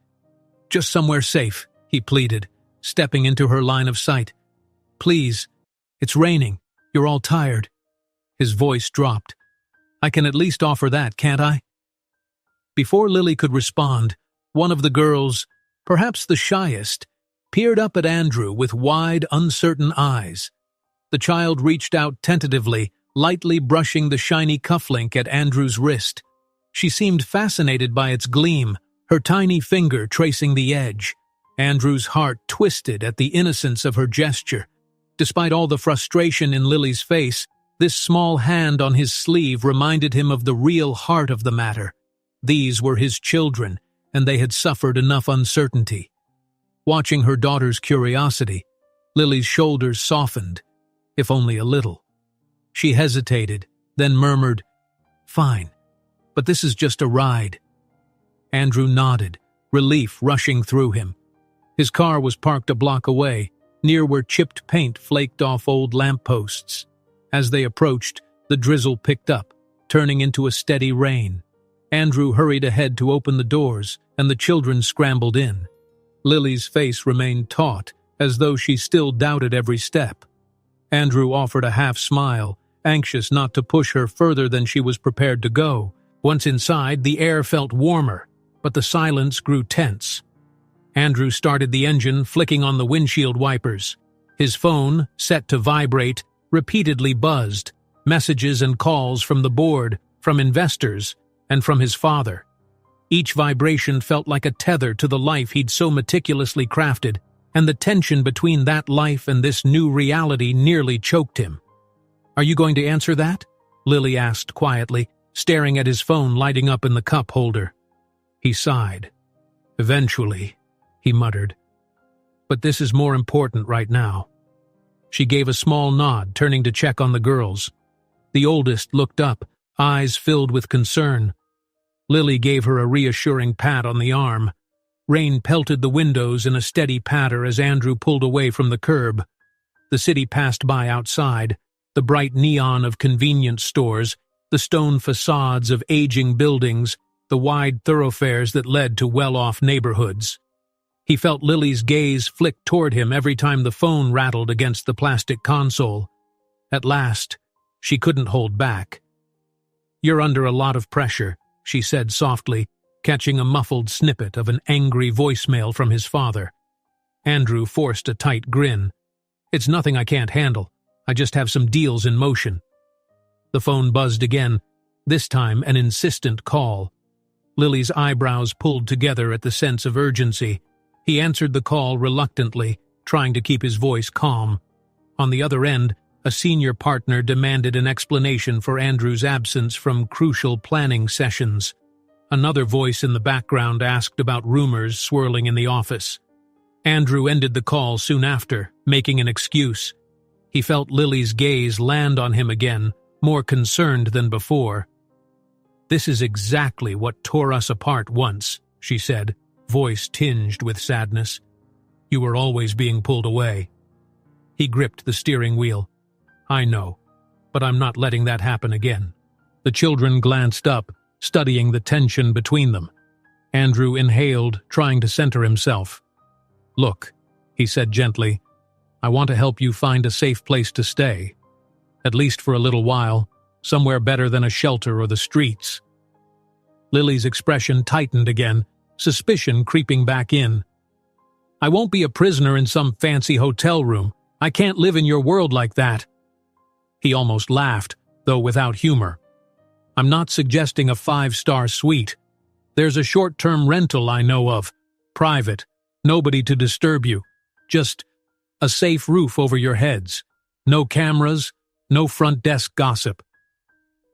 "Just somewhere safe," he pleaded, stepping into her line of sight. "Please, it's raining. You're all tired." His voice dropped. "I can at least offer that, can't I?" Before Lily could respond, one of the girls, perhaps the shyest, peered up at Andrew with wide, uncertain eyes. The child reached out tentatively, lightly brushing the shiny cufflink at Andrew's wrist. She seemed fascinated by its gleam, her tiny finger tracing the edge. Andrew's heart twisted at the innocence of her gesture. Despite all the frustration in Lily's face, this small hand on his sleeve reminded him of the real heart of the matter. These were his children, and they had suffered enough uncertainty. Watching her daughter's curiosity, Lily's shoulders softened, if only a little. She hesitated, then murmured, "Fine, but this is just a ride." Andrew nodded, relief rushing through him. His car was parked a block away, near where chipped paint flaked off old lampposts. As they approached, the drizzle picked up, turning into a steady rain. Andrew hurried ahead to open the doors, and the children scrambled in. Lily's face remained taut, as though she still doubted every step. Andrew offered a half-smile, anxious not to push her further than she was prepared to go. Once inside, the air felt warmer, but the silence grew tense. Andrew started the engine, flicking on the windshield wipers. His phone, set to vibrate, repeatedly buzzed. Messages and calls from the board, from investors, and from his father. Each vibration felt like a tether to the life he'd so meticulously crafted, and the tension between that life and this new reality nearly choked him. "Are you going to answer that?" Lily asked quietly, staring at his phone lighting up in the cup holder. He sighed. "Eventually," he muttered. "But this is more important right now." She gave a small nod, turning to check on the girls. The oldest looked up, eyes filled with concern. Lily gave her a reassuring pat on the arm. Rain pelted the windows in a steady patter as Andrew pulled away from the curb. The city passed by outside, the bright neon of convenience stores, the stone facades of aging buildings, the wide thoroughfares that led to well-off neighborhoods. He felt Lily's gaze flick toward him every time the phone rattled against the plastic console. At last, she couldn't hold back. "You're under a lot of pressure," she said softly, catching a muffled snippet of an angry voicemail from his father. Andrew forced a tight grin. "It's nothing I can't handle. I just have some deals in motion." The phone buzzed again, this time an insistent call. Lily's eyebrows pulled together at the sense of urgency. He answered the call reluctantly, trying to keep his voice calm. On the other end, a senior partner demanded an explanation for Andrew's absence from crucial planning sessions. Another voice in the background asked about rumors swirling in the office. Andrew ended the call soon after, making an excuse. He felt Lily's gaze land on him again, more concerned than before. "This is exactly what tore us apart once," she said, voice tinged with sadness. "You were always being pulled away." He gripped the steering wheel. "I know, but I'm not letting that happen again." The children glanced up, studying the tension between them. Andrew inhaled, trying to center himself. "Look," he said gently, "I want to help you find a safe place to stay. At least for a little while, somewhere better than a shelter or the streets." Lily's expression tightened again, suspicion creeping back in. "I won't be a prisoner in some fancy hotel room. I can't live in your world like that." He almost laughed, though without humor. "I'm not suggesting a 5-star suite. There's a short-term rental I know of. Private. Nobody to disturb you. Just a safe roof over your heads. No cameras, no front desk gossip."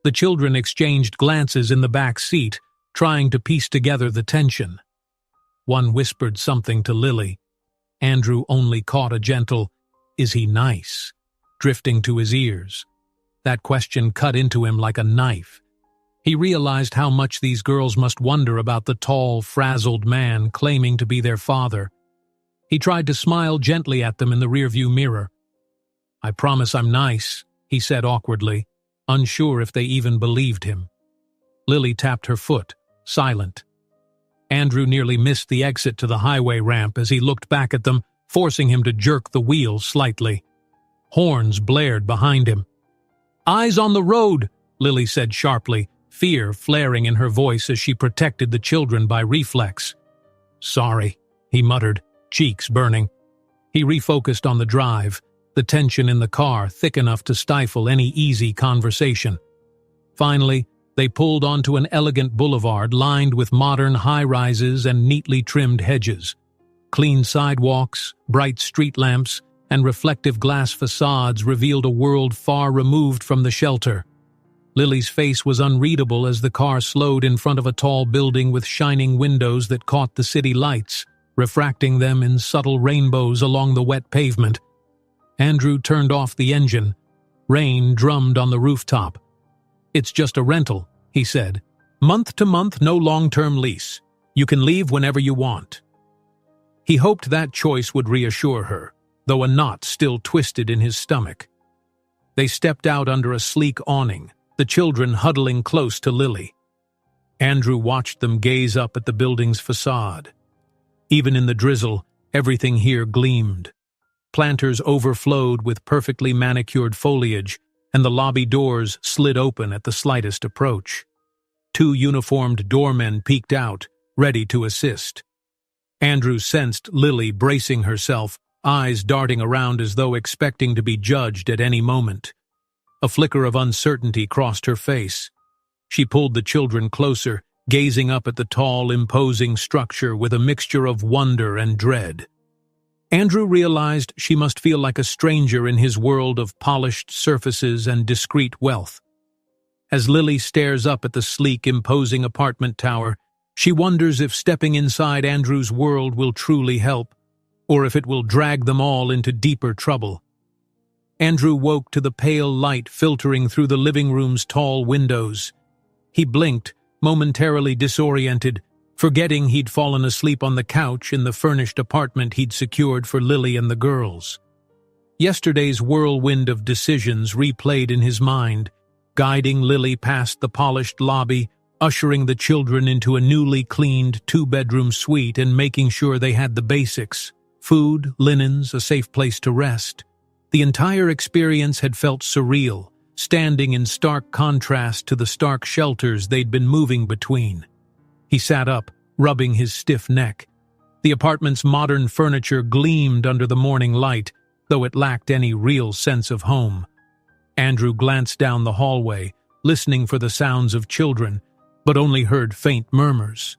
The children exchanged glances in the back seat, trying to piece together the tension. One whispered something to Lily. Andrew only caught a gentle, "Is he nice?" drifting to his ears. That question cut into him like a knife. He realized how much these girls must wonder about the tall, frazzled man claiming to be their father. He tried to smile gently at them in the rearview mirror. "I promise I'm nice," he said awkwardly, unsure if they even believed him. Lily tapped her foot, silent. Andrew nearly missed the exit to the highway ramp as he looked back at them, forcing him to jerk the wheel slightly. Horns blared behind him. "Eyes on the road," Lily said sharply, fear flaring in her voice as she protected the children by reflex. "Sorry," he muttered, cheeks burning. He refocused on the drive, the tension in the car thick enough to stifle any easy conversation. Finally, they pulled onto an elegant boulevard lined with modern high-rises and neatly trimmed hedges. Clean sidewalks, bright street lamps, and reflective glass facades revealed a world far removed from the shelter. Lily's face was unreadable as the car slowed in front of a tall building with shining windows that caught the city lights, refracting them in subtle rainbows along the wet pavement. Andrew turned off the engine. Rain drummed on the rooftop. "It's just a rental," he said. "Month to month, no long-term lease. You can leave whenever you want." He hoped that choice would reassure her, though a knot still twisted in his stomach. They stepped out under a sleek awning, the children huddling close to Lily. Andrew watched them gaze up at the building's facade. Even in the drizzle, everything here gleamed. Planters overflowed with perfectly manicured foliage, and the lobby doors slid open at the slightest approach. 2 uniformed doormen peeked out, ready to assist. Andrew sensed Lily bracing herself, eyes darting around as though expecting to be judged at any moment. A flicker of uncertainty crossed her face. She pulled the children closer, gazing up at the tall, imposing structure with a mixture of wonder and dread. Andrew realized she must feel like a stranger in his world of polished surfaces and discreet wealth. As Lily stares up at the sleek, imposing apartment tower, she wonders if stepping inside Andrew's world will truly help, or if it will drag them all into deeper trouble. Andrew woke to the pale light filtering through the living room's tall windows. He blinked, momentarily disoriented, forgetting he'd fallen asleep on the couch in the furnished apartment he'd secured for Lily and the girls. Yesterday's whirlwind of decisions replayed in his mind, guiding Lily past the polished lobby, ushering the children into a newly cleaned 2-bedroom suite and making sure they had the basics: food, linens, a safe place to rest. The entire experience had felt surreal, standing in stark contrast to the stark shelters they'd been moving between. He sat up, rubbing his stiff neck. The apartment's modern furniture gleamed under the morning light, though it lacked any real sense of home. Andrew glanced down the hallway, listening for the sounds of children, but only heard faint murmurs.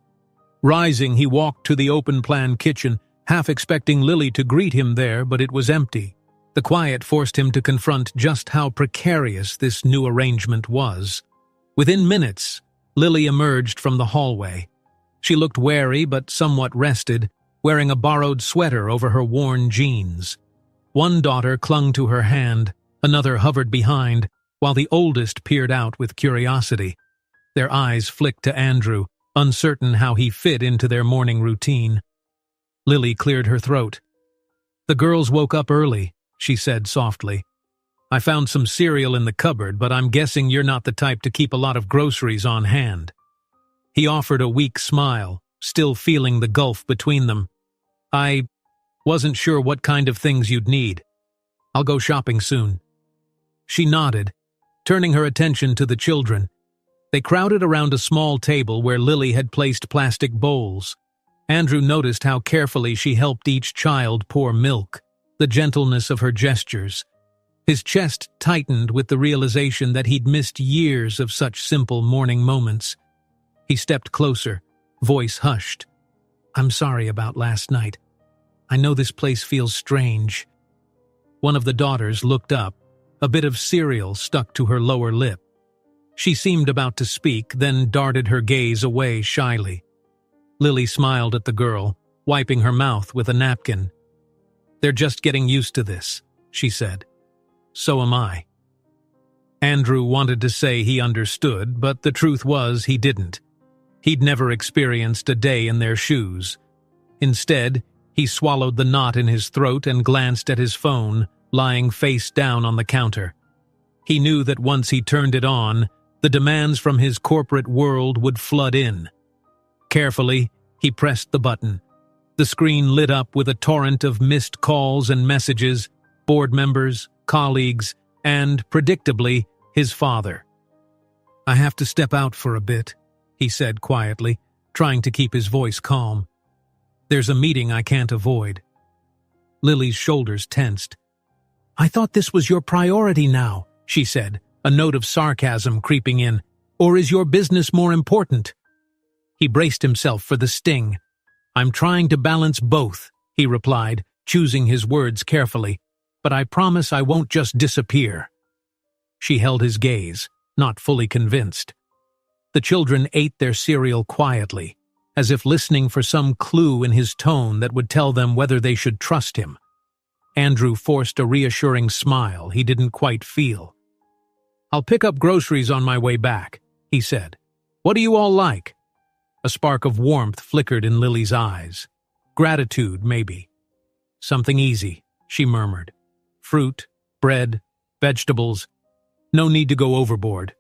Rising, he walked to the open-plan kitchen, half expecting Lily to greet him there, but it was empty. The quiet forced him to confront just how precarious this new arrangement was. Within minutes, Lily emerged from the hallway. She looked wary but somewhat rested, wearing a borrowed sweater over her worn jeans. One daughter clung to her hand, another hovered behind, while the oldest peered out with curiosity. Their eyes flicked to Andrew, uncertain how he fit into their morning routine. Lily cleared her throat. "The girls woke up early," she said softly. "I found some cereal in the cupboard, but I'm guessing you're not the type to keep a lot of groceries on hand." He offered a weak smile, still feeling the gulf between them. "I wasn't sure what kind of things you'd need. I'll go shopping soon." She nodded, turning her attention to the children. They crowded around a small table where Lily had placed plastic bowls. Andrew noticed how carefully she helped each child pour milk, the gentleness of her gestures. His chest tightened with the realization that he'd missed years of such simple morning moments. He stepped closer, voice hushed. "I'm sorry about last night. I know this place feels strange." One of the daughters looked up, a bit of cereal stuck to her lower lip. She seemed about to speak, then darted her gaze away shyly. Lily smiled at the girl, wiping her mouth with a napkin. "They're just getting used to this," she said. "So am I." Andrew wanted to say he understood, but the truth was he didn't. He'd never experienced a day in their shoes. Instead, he swallowed the knot in his throat and glanced at his phone, lying face down on the counter. He knew that once he turned it on, the demands from his corporate world would flood in. Carefully, he pressed the button. The screen lit up with a torrent of missed calls and messages, board members, colleagues, and, predictably, his father. "I have to step out for a bit," he said quietly, trying to keep his voice calm. "There's a meeting I can't avoid." Lily's shoulders tensed. "I thought this was your priority now," she said, a note of sarcasm creeping in. "Or is your business more important?" He braced himself for the sting. "I'm trying to balance both," he replied, choosing his words carefully. "But I promise I won't just disappear." She held his gaze, not fully convinced. The children ate their cereal quietly, as if listening for some clue in his tone that would tell them whether they should trust him. Andrew forced a reassuring smile he didn't quite feel. "I'll pick up groceries on my way back," he said. "What do you all like?" A spark of warmth flickered in Lily's eyes. Gratitude, maybe. Something easy, she murmured. Fruit, bread, vegetables. No need to go overboard.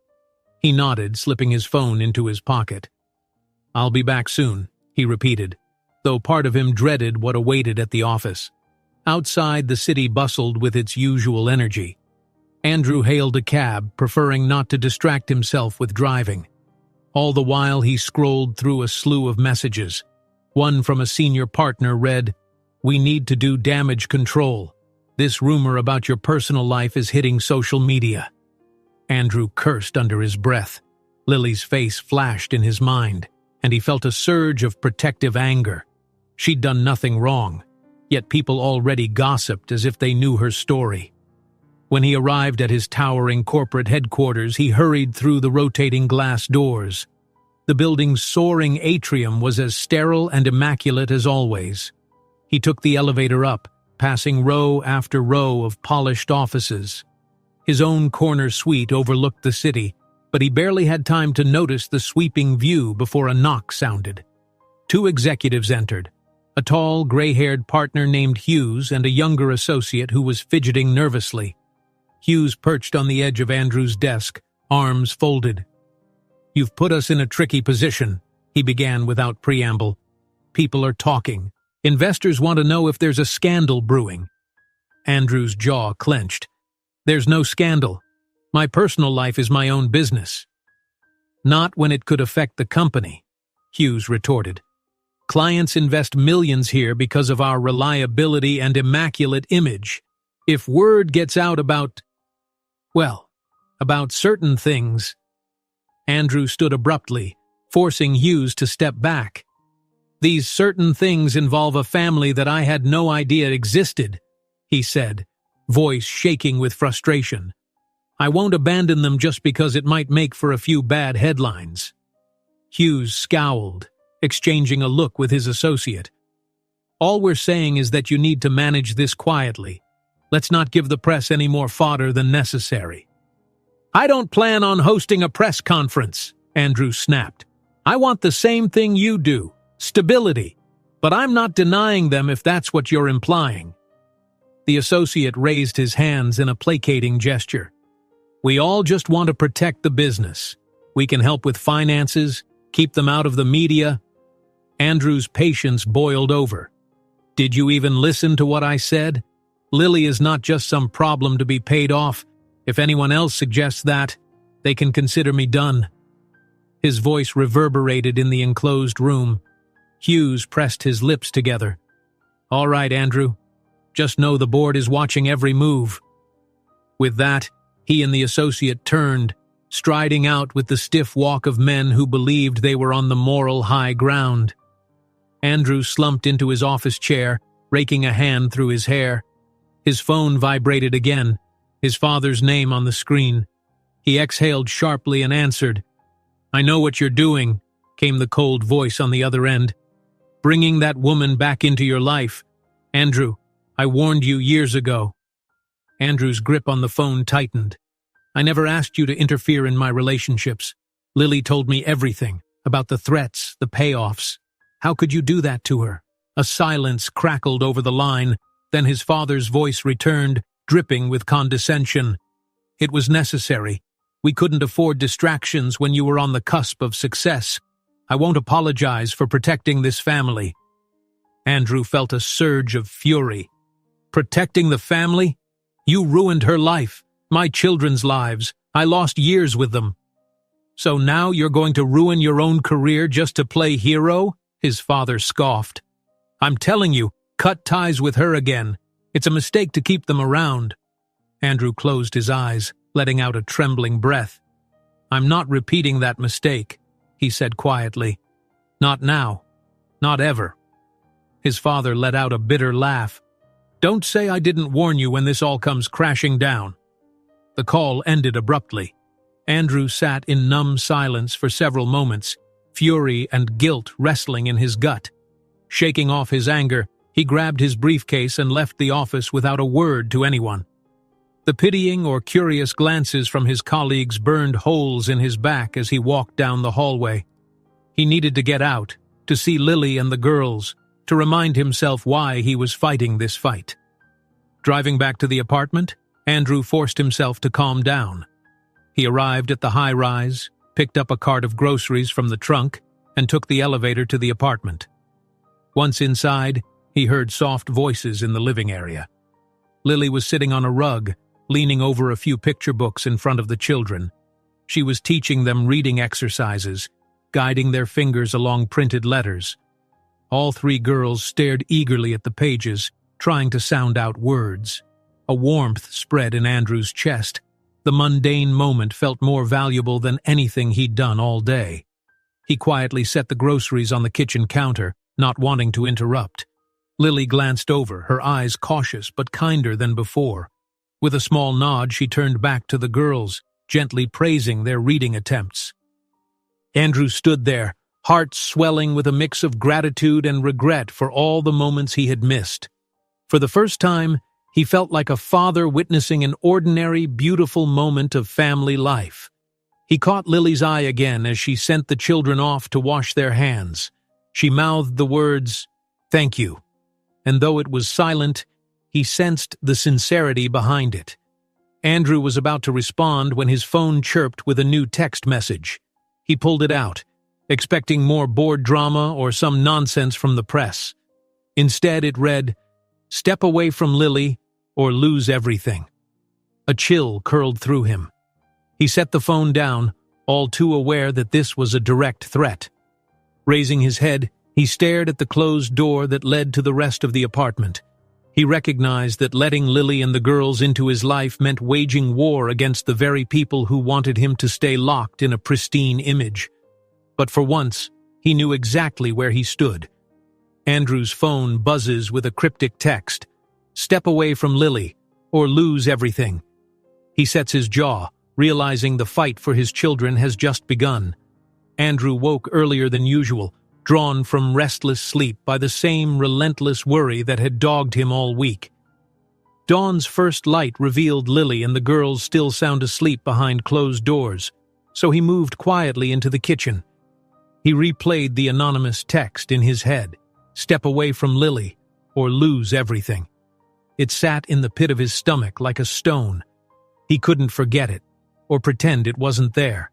He nodded, slipping his phone into his pocket. I'll be back soon, he repeated, though part of him dreaded what awaited at the office. Outside, the city bustled with its usual energy. Andrew hailed a cab, preferring not to distract himself with driving. All the while, he scrolled through a slew of messages. One from a senior partner read, "We need to do damage control. This rumor about your personal life is hitting social media." Andrew cursed under his breath. Lily's face flashed in his mind, and he felt a surge of protective anger. She'd done nothing wrong, yet people already gossiped as if they knew her story. When he arrived at his towering corporate headquarters, he hurried through the rotating glass doors. The building's soaring atrium was as sterile and immaculate as always. He took the elevator up, passing row after row of polished offices. His own corner suite overlooked the city, but he barely had time to notice the sweeping view before a knock sounded. 2 executives entered, a tall, gray-haired partner named Hughes and a younger associate who was fidgeting nervously. Hughes perched on the edge of Andrew's desk, arms folded. "You've put us in a tricky position," he began without preamble. "People are talking. Investors want to know if there's a scandal brewing." Andrew's jaw clenched. "There's no scandal. My personal life is my own business." "Not when it could affect the company," Hughes retorted. "Clients invest millions here because of our reliability and immaculate image. If word gets out about certain things..." Andrew stood abruptly, forcing Hughes to step back. "These certain things involve a family that I had no idea existed," he said, voice shaking with frustration. "I won't abandon them just because it might make for a few bad headlines." Hughes scowled, exchanging a look with his associate. "All we're saying is that you need to manage this quietly. Let's not give the press any more fodder than necessary." "I don't plan on hosting a press conference," Andrew snapped. "I want the same thing you do, stability, but I'm not denying them if that's what you're implying." The associate raised his hands in a placating gesture. "We all just want to protect the business. We can help with finances, keep them out of the media." Andrew's patience boiled over. "Did you even listen to what I said? Lily is not just some problem to be paid off. If anyone else suggests that, they can consider me done." His voice reverberated in the enclosed room. Hughes pressed his lips together. "All right, Andrew. Just know the board is watching every move." With that, he and the associate turned, striding out with the stiff walk of men who believed they were on the moral high ground. Andrew slumped into his office chair, raking a hand through his hair. His phone vibrated again, his father's name on the screen. He exhaled sharply and answered. "I know what you're doing," came the cold voice on the other end. "Bringing that woman back into your life. Andrew, I warned you years ago." Andrew's grip on the phone tightened. "I never asked you to interfere in my relationships. Lily told me everything, about the threats, the payoffs. How could you do that to her?" A silence crackled over the line, then his father's voice returned, dripping with condescension. "It was necessary. We couldn't afford distractions when you were on the cusp of success. I won't apologize for protecting this family." Andrew felt a surge of fury. "Protecting the family? You ruined her life, my children's lives. I lost years with them. So now you're going to ruin your own career just to play hero?" his father scoffed. "I'm telling you, cut ties with her again. It's a mistake to keep them around." Andrew closed his eyes, letting out a trembling breath. "I'm not repeating that mistake," he said quietly. "Not now. Not ever." His father let out a bitter laugh. "Don't say I didn't warn you when this all comes crashing down." The call ended abruptly. Andrew sat in numb silence for several moments, fury and guilt wrestling in his gut. Shaking off his anger, he grabbed his briefcase and left the office without a word to anyone. The pitying or curious glances from his colleagues burned holes in his back as he walked down the hallway. He needed to get out, to see Lily and the girls, to remind himself why he was fighting this fight. Driving back to the apartment, Andrew forced himself to calm down. He arrived at the high-rise, picked up a cart of groceries from the trunk, and took the elevator to the apartment. Once inside, he heard soft voices in the living area. Lily was sitting on a rug, leaning over a few picture books in front of the children. She was teaching them reading exercises, guiding their fingers along printed letters. All three girls stared eagerly at the pages, trying to sound out words. A warmth spread in Andrew's chest. The mundane moment felt more valuable than anything he'd done all day. He quietly set the groceries on the kitchen counter, not wanting to interrupt. Lily glanced over, her eyes cautious but kinder than before. With a small nod, she turned back to the girls, gently praising their reading attempts. Andrew stood there, heart swelling with a mix of gratitude and regret for all the moments he had missed. For the first time, he felt like a father witnessing an ordinary, beautiful moment of family life. He caught Lily's eye again as she sent the children off to wash their hands. She mouthed the words, "Thank you," and though it was silent, he sensed the sincerity behind it. Andrew was about to respond when his phone chirped with a new text message. He pulled it out, expecting more board drama or some nonsense from the press. Instead, it read, "Step away from Lily or lose everything." A chill curled through him. He set the phone down, all too aware that this was a direct threat. Raising his head, he stared at the closed door that led to the rest of the apartment. He recognized that letting Lily and the girls into his life meant waging war against the very people who wanted him to stay locked in a pristine image. But for once, he knew exactly where he stood. Andrew's phone buzzes with a cryptic text, "Step away from Lily, or lose everything." He sets his jaw, realizing the fight for his children has just begun. Andrew woke earlier than usual, drawn from restless sleep by the same relentless worry that had dogged him all week. Dawn's first light revealed Lily and the girls still sound asleep behind closed doors, so he moved quietly into the kitchen. He replayed the anonymous text in his head, "Step away from Lily, or lose everything." It sat in the pit of his stomach like a stone. He couldn't forget it, or pretend it wasn't there.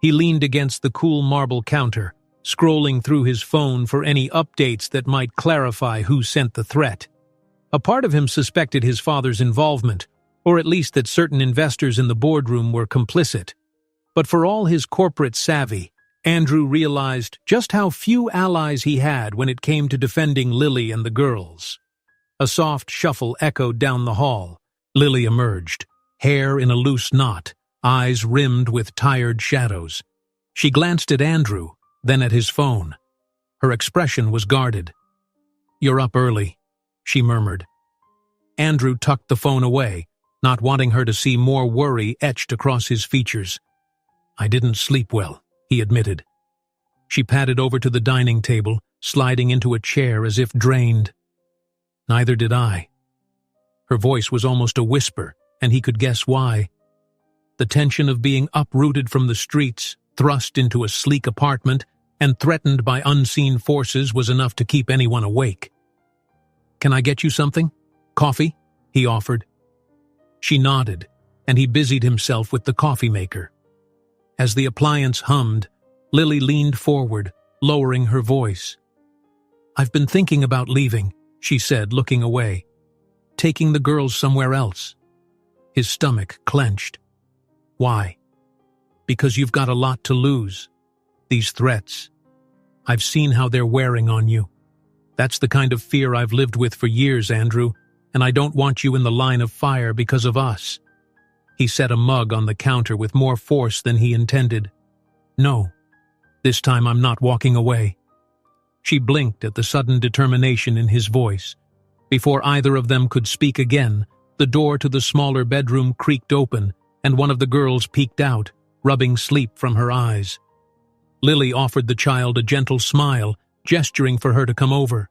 He leaned against the cool marble counter, scrolling through his phone for any updates that might clarify who sent the threat. A part of him suspected his father's involvement, or at least that certain investors in the boardroom were complicit. But for all his corporate savvy, Andrew realized just how few allies he had when it came to defending Lily and the girls. A soft shuffle echoed down the hall. Lily emerged, hair in a loose knot, eyes rimmed with tired shadows. She glanced at Andrew, then at his phone. Her expression was guarded. "You're up early," she murmured. Andrew tucked the phone away, not wanting her to see more worry etched across his features. "I didn't sleep well," he admitted. She padded over to the dining table, sliding into a chair as if drained. "Neither did I." Her voice was almost a whisper, and he could guess why. The tension of being uprooted from the streets, thrust into a sleek apartment, and threatened by unseen forces was enough to keep anyone awake. "Can I get you something? Coffee?" he offered. She nodded, and he busied himself with the coffee maker. As the appliance hummed, Lily leaned forward, lowering her voice. "I've been thinking about leaving," she said, looking away. "Taking the girls somewhere else." His stomach clenched. "Why?" "Because you've got a lot to lose. These threats. I've seen how they're wearing on you. That's the kind of fear I've lived with for years, Andrew, and I don't want you in the line of fire because of us." He set a mug on the counter with more force than he intended. "No, this time I'm not walking away." She blinked at the sudden determination in his voice. Before either of them could speak again, the door to the smaller bedroom creaked open, and one of the girls peeked out, rubbing sleep from her eyes. Lily offered the child a gentle smile, gesturing for her to come over.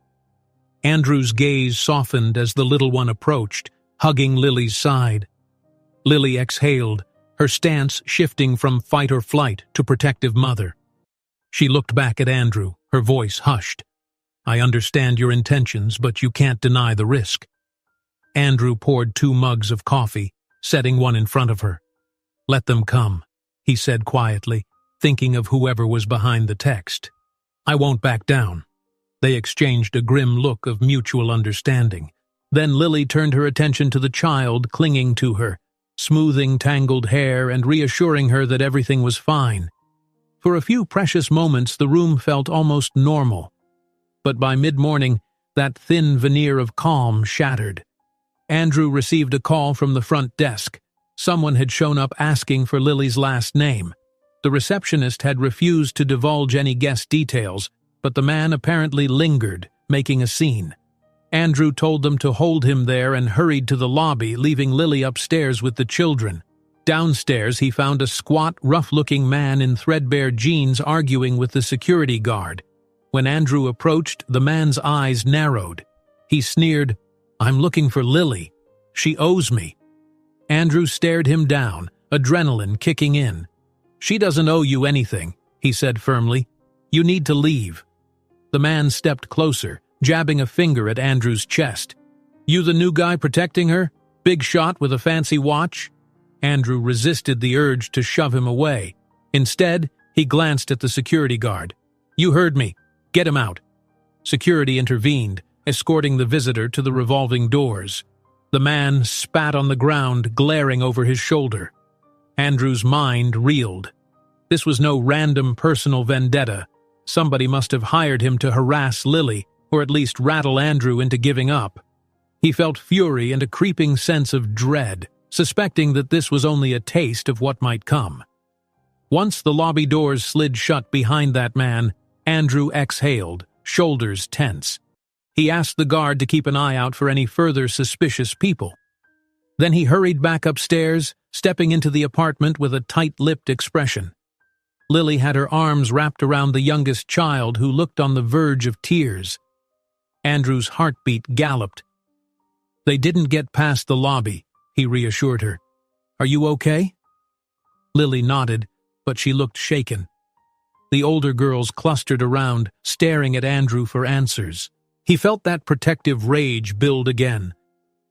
Andrew's gaze softened as the little one approached, hugging Lily's side. Lily exhaled, her stance shifting from fight or flight to protective mother. She looked back at Andrew, her voice hushed. I understand your intentions, but you can't deny the risk. Andrew poured 2 mugs of coffee, setting one in front of her. Let them come, he said quietly, thinking of whoever was behind the text. I won't back down. They exchanged a grim look of mutual understanding. Then Lily turned her attention to the child clinging to her, smoothing tangled hair and reassuring her that everything was fine. For a few precious moments the room felt almost normal. But by mid-morning, that thin veneer of calm shattered. Andrew received a call from the front desk. Someone had shown up asking for Lily's last name. The receptionist had refused to divulge any guest details, but the man apparently lingered, making a scene. Andrew told them to hold him there and hurried to the lobby, leaving Lily upstairs with the children. Downstairs, he found a squat, rough-looking man in threadbare jeans arguing with the security guard. When Andrew approached, the man's eyes narrowed. He sneered, "I'm looking for Lily. She owes me." Andrew stared him down, adrenaline kicking in. "She doesn't owe you anything," he said firmly. "You need to leave." The man stepped closer, jabbing a finger at Andrew's chest. "You the new guy protecting her? Big shot with a fancy watch?" Andrew resisted the urge to shove him away. Instead, he glanced at the security guard. "You heard me. Get him out." Security intervened, escorting the visitor to the revolving doors. The man spat on the ground, glaring over his shoulder. Andrew's mind reeled. This was no random personal vendetta. Somebody must have hired him to harass Lily, or at least rattle Andrew into giving up. He felt fury and a creeping sense of dread, suspecting that this was only a taste of what might come. Once the lobby doors slid shut behind that man, Andrew exhaled, shoulders tense. He asked the guard to keep an eye out for any further suspicious people. Then he hurried back upstairs, stepping into the apartment with a tight-lipped expression. Lily had her arms wrapped around the youngest child, who looked on the verge of tears. Andrew's heartbeat galloped. "They didn't get past the lobby," he reassured her. "Are you okay?" Lily nodded, but she looked shaken. The older girls clustered around, staring at Andrew for answers. He felt that protective rage build again.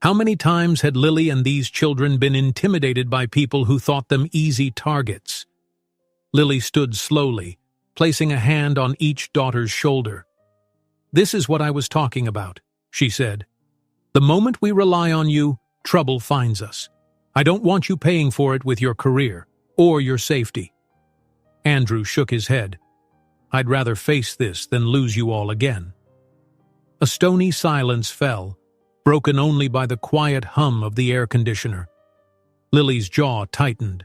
How many times had Lily and these children been intimidated by people who thought them easy targets? Lily stood slowly, placing a hand on each daughter's shoulder. "This is what I was talking about," she said. "The moment we rely on you, trouble finds us. I don't want you paying for it with your career or your safety." Andrew shook his head. "I'd rather face this than lose you all again." A stony silence fell, broken only by the quiet hum of the air conditioner. Lily's jaw tightened.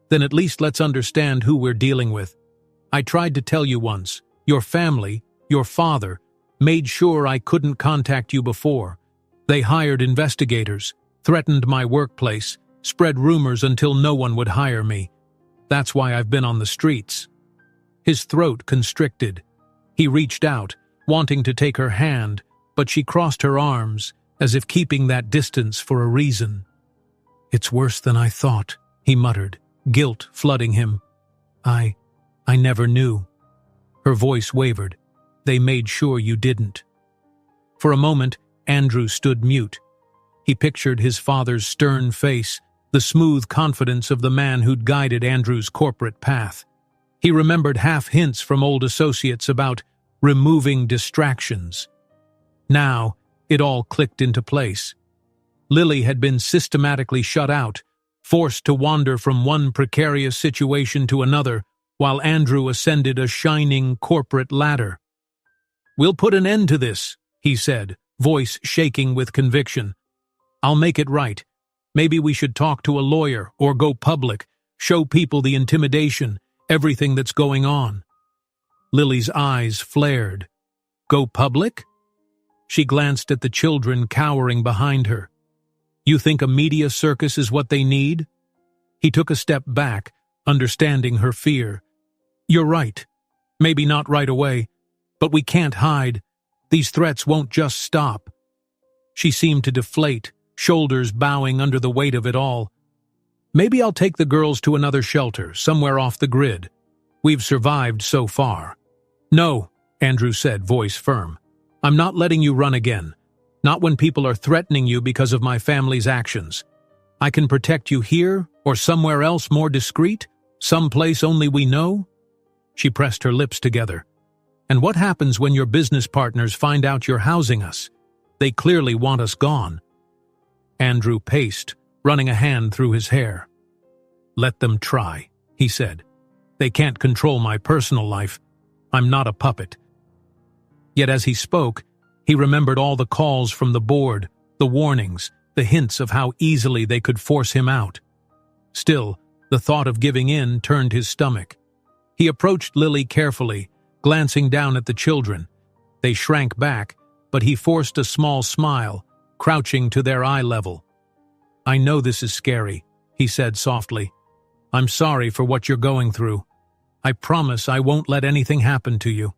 "Then at least let's understand who we're dealing with. I tried to tell you once. Your family, your father, made sure I couldn't contact you before. They hired investigators, threatened my workplace, spread rumors until no one would hire me. That's why I've been on the streets." His throat constricted. He reached out, wanting to take her hand, but she crossed her arms, as if keeping that distance for a reason. "It's worse than I thought," he muttered, guilt flooding him. I never knew." Her voice wavered. "They made sure you didn't." For a moment, Andrew stood mute. He pictured his father's stern face, the smooth confidence of the man who'd guided Andrew's corporate path. He remembered half hints from old associates about removing distractions. Now, it all clicked into place. Lily had been systematically shut out, forced to wander from one precarious situation to another, while Andrew ascended a shining corporate ladder. "We'll put an end to this," he said, voice shaking with conviction. "I'll make it right. Maybe we should talk to a lawyer or go public, show people the intimidation, everything that's going on." Lily's eyes flared. "Go public?" She glanced at the children cowering behind her. "You think a media circus is what they need?" He took a step back, understanding her fear. "You're right. Maybe not right away. But we can't hide. These threats won't just stop." She seemed to deflate, shoulders bowing under the weight of it all. "Maybe I'll take the girls to another shelter, somewhere off the grid. We've survived so far." "No," Andrew said, voice firm. I'm not letting you run again. Not when people are threatening you because of my family's actions. I can protect you here or somewhere else more discreet, someplace only we know." She pressed her lips together. "And what happens when your business partners find out you're housing us? They clearly want us gone." Andrew paced, running a hand through his hair. "Let them try," he said. "They can't control my personal life. I'm not a puppet." Yet as he spoke, he remembered all the calls from the board, the warnings, the hints of how easily they could force him out. Still, the thought of giving in turned his stomach. He approached Lily carefully, glancing down at the children. They shrank back, but he forced a small smile, crouching to their eye level. "I know this is scary," he said softly. "I'm sorry for what you're going through. I promise I won't let anything happen to you."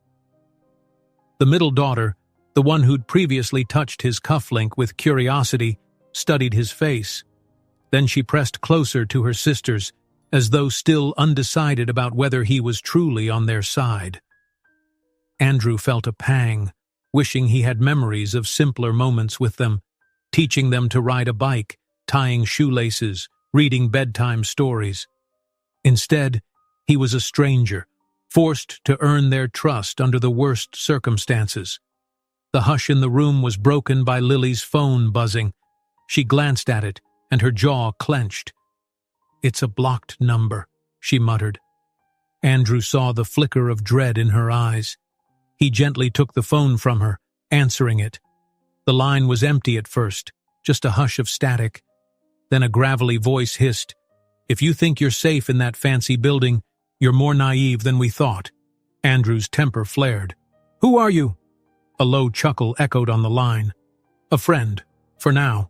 The middle daughter, the one who'd previously touched his cufflink with curiosity, studied his face. Then she pressed closer to her sisters, as though still undecided about whether he was truly on their side. Andrew felt a pang, wishing he had memories of simpler moments with them, teaching them to ride a bike, tying shoelaces, reading bedtime stories. Instead, he was a stranger, forced to earn their trust under the worst circumstances. The hush in the room was broken by Lily's phone buzzing. She glanced at it, and her jaw clenched. "It's a blocked number," she muttered. Andrew saw the flicker of dread in her eyes. He gently took the phone from her, answering it. The line was empty at first, just a hush of static. Then a gravelly voice hissed, "If you think you're safe in that fancy building, you're more naive than we thought." Andrew's temper flared. "Who are you?" A low chuckle echoed on the line. "A friend, for now."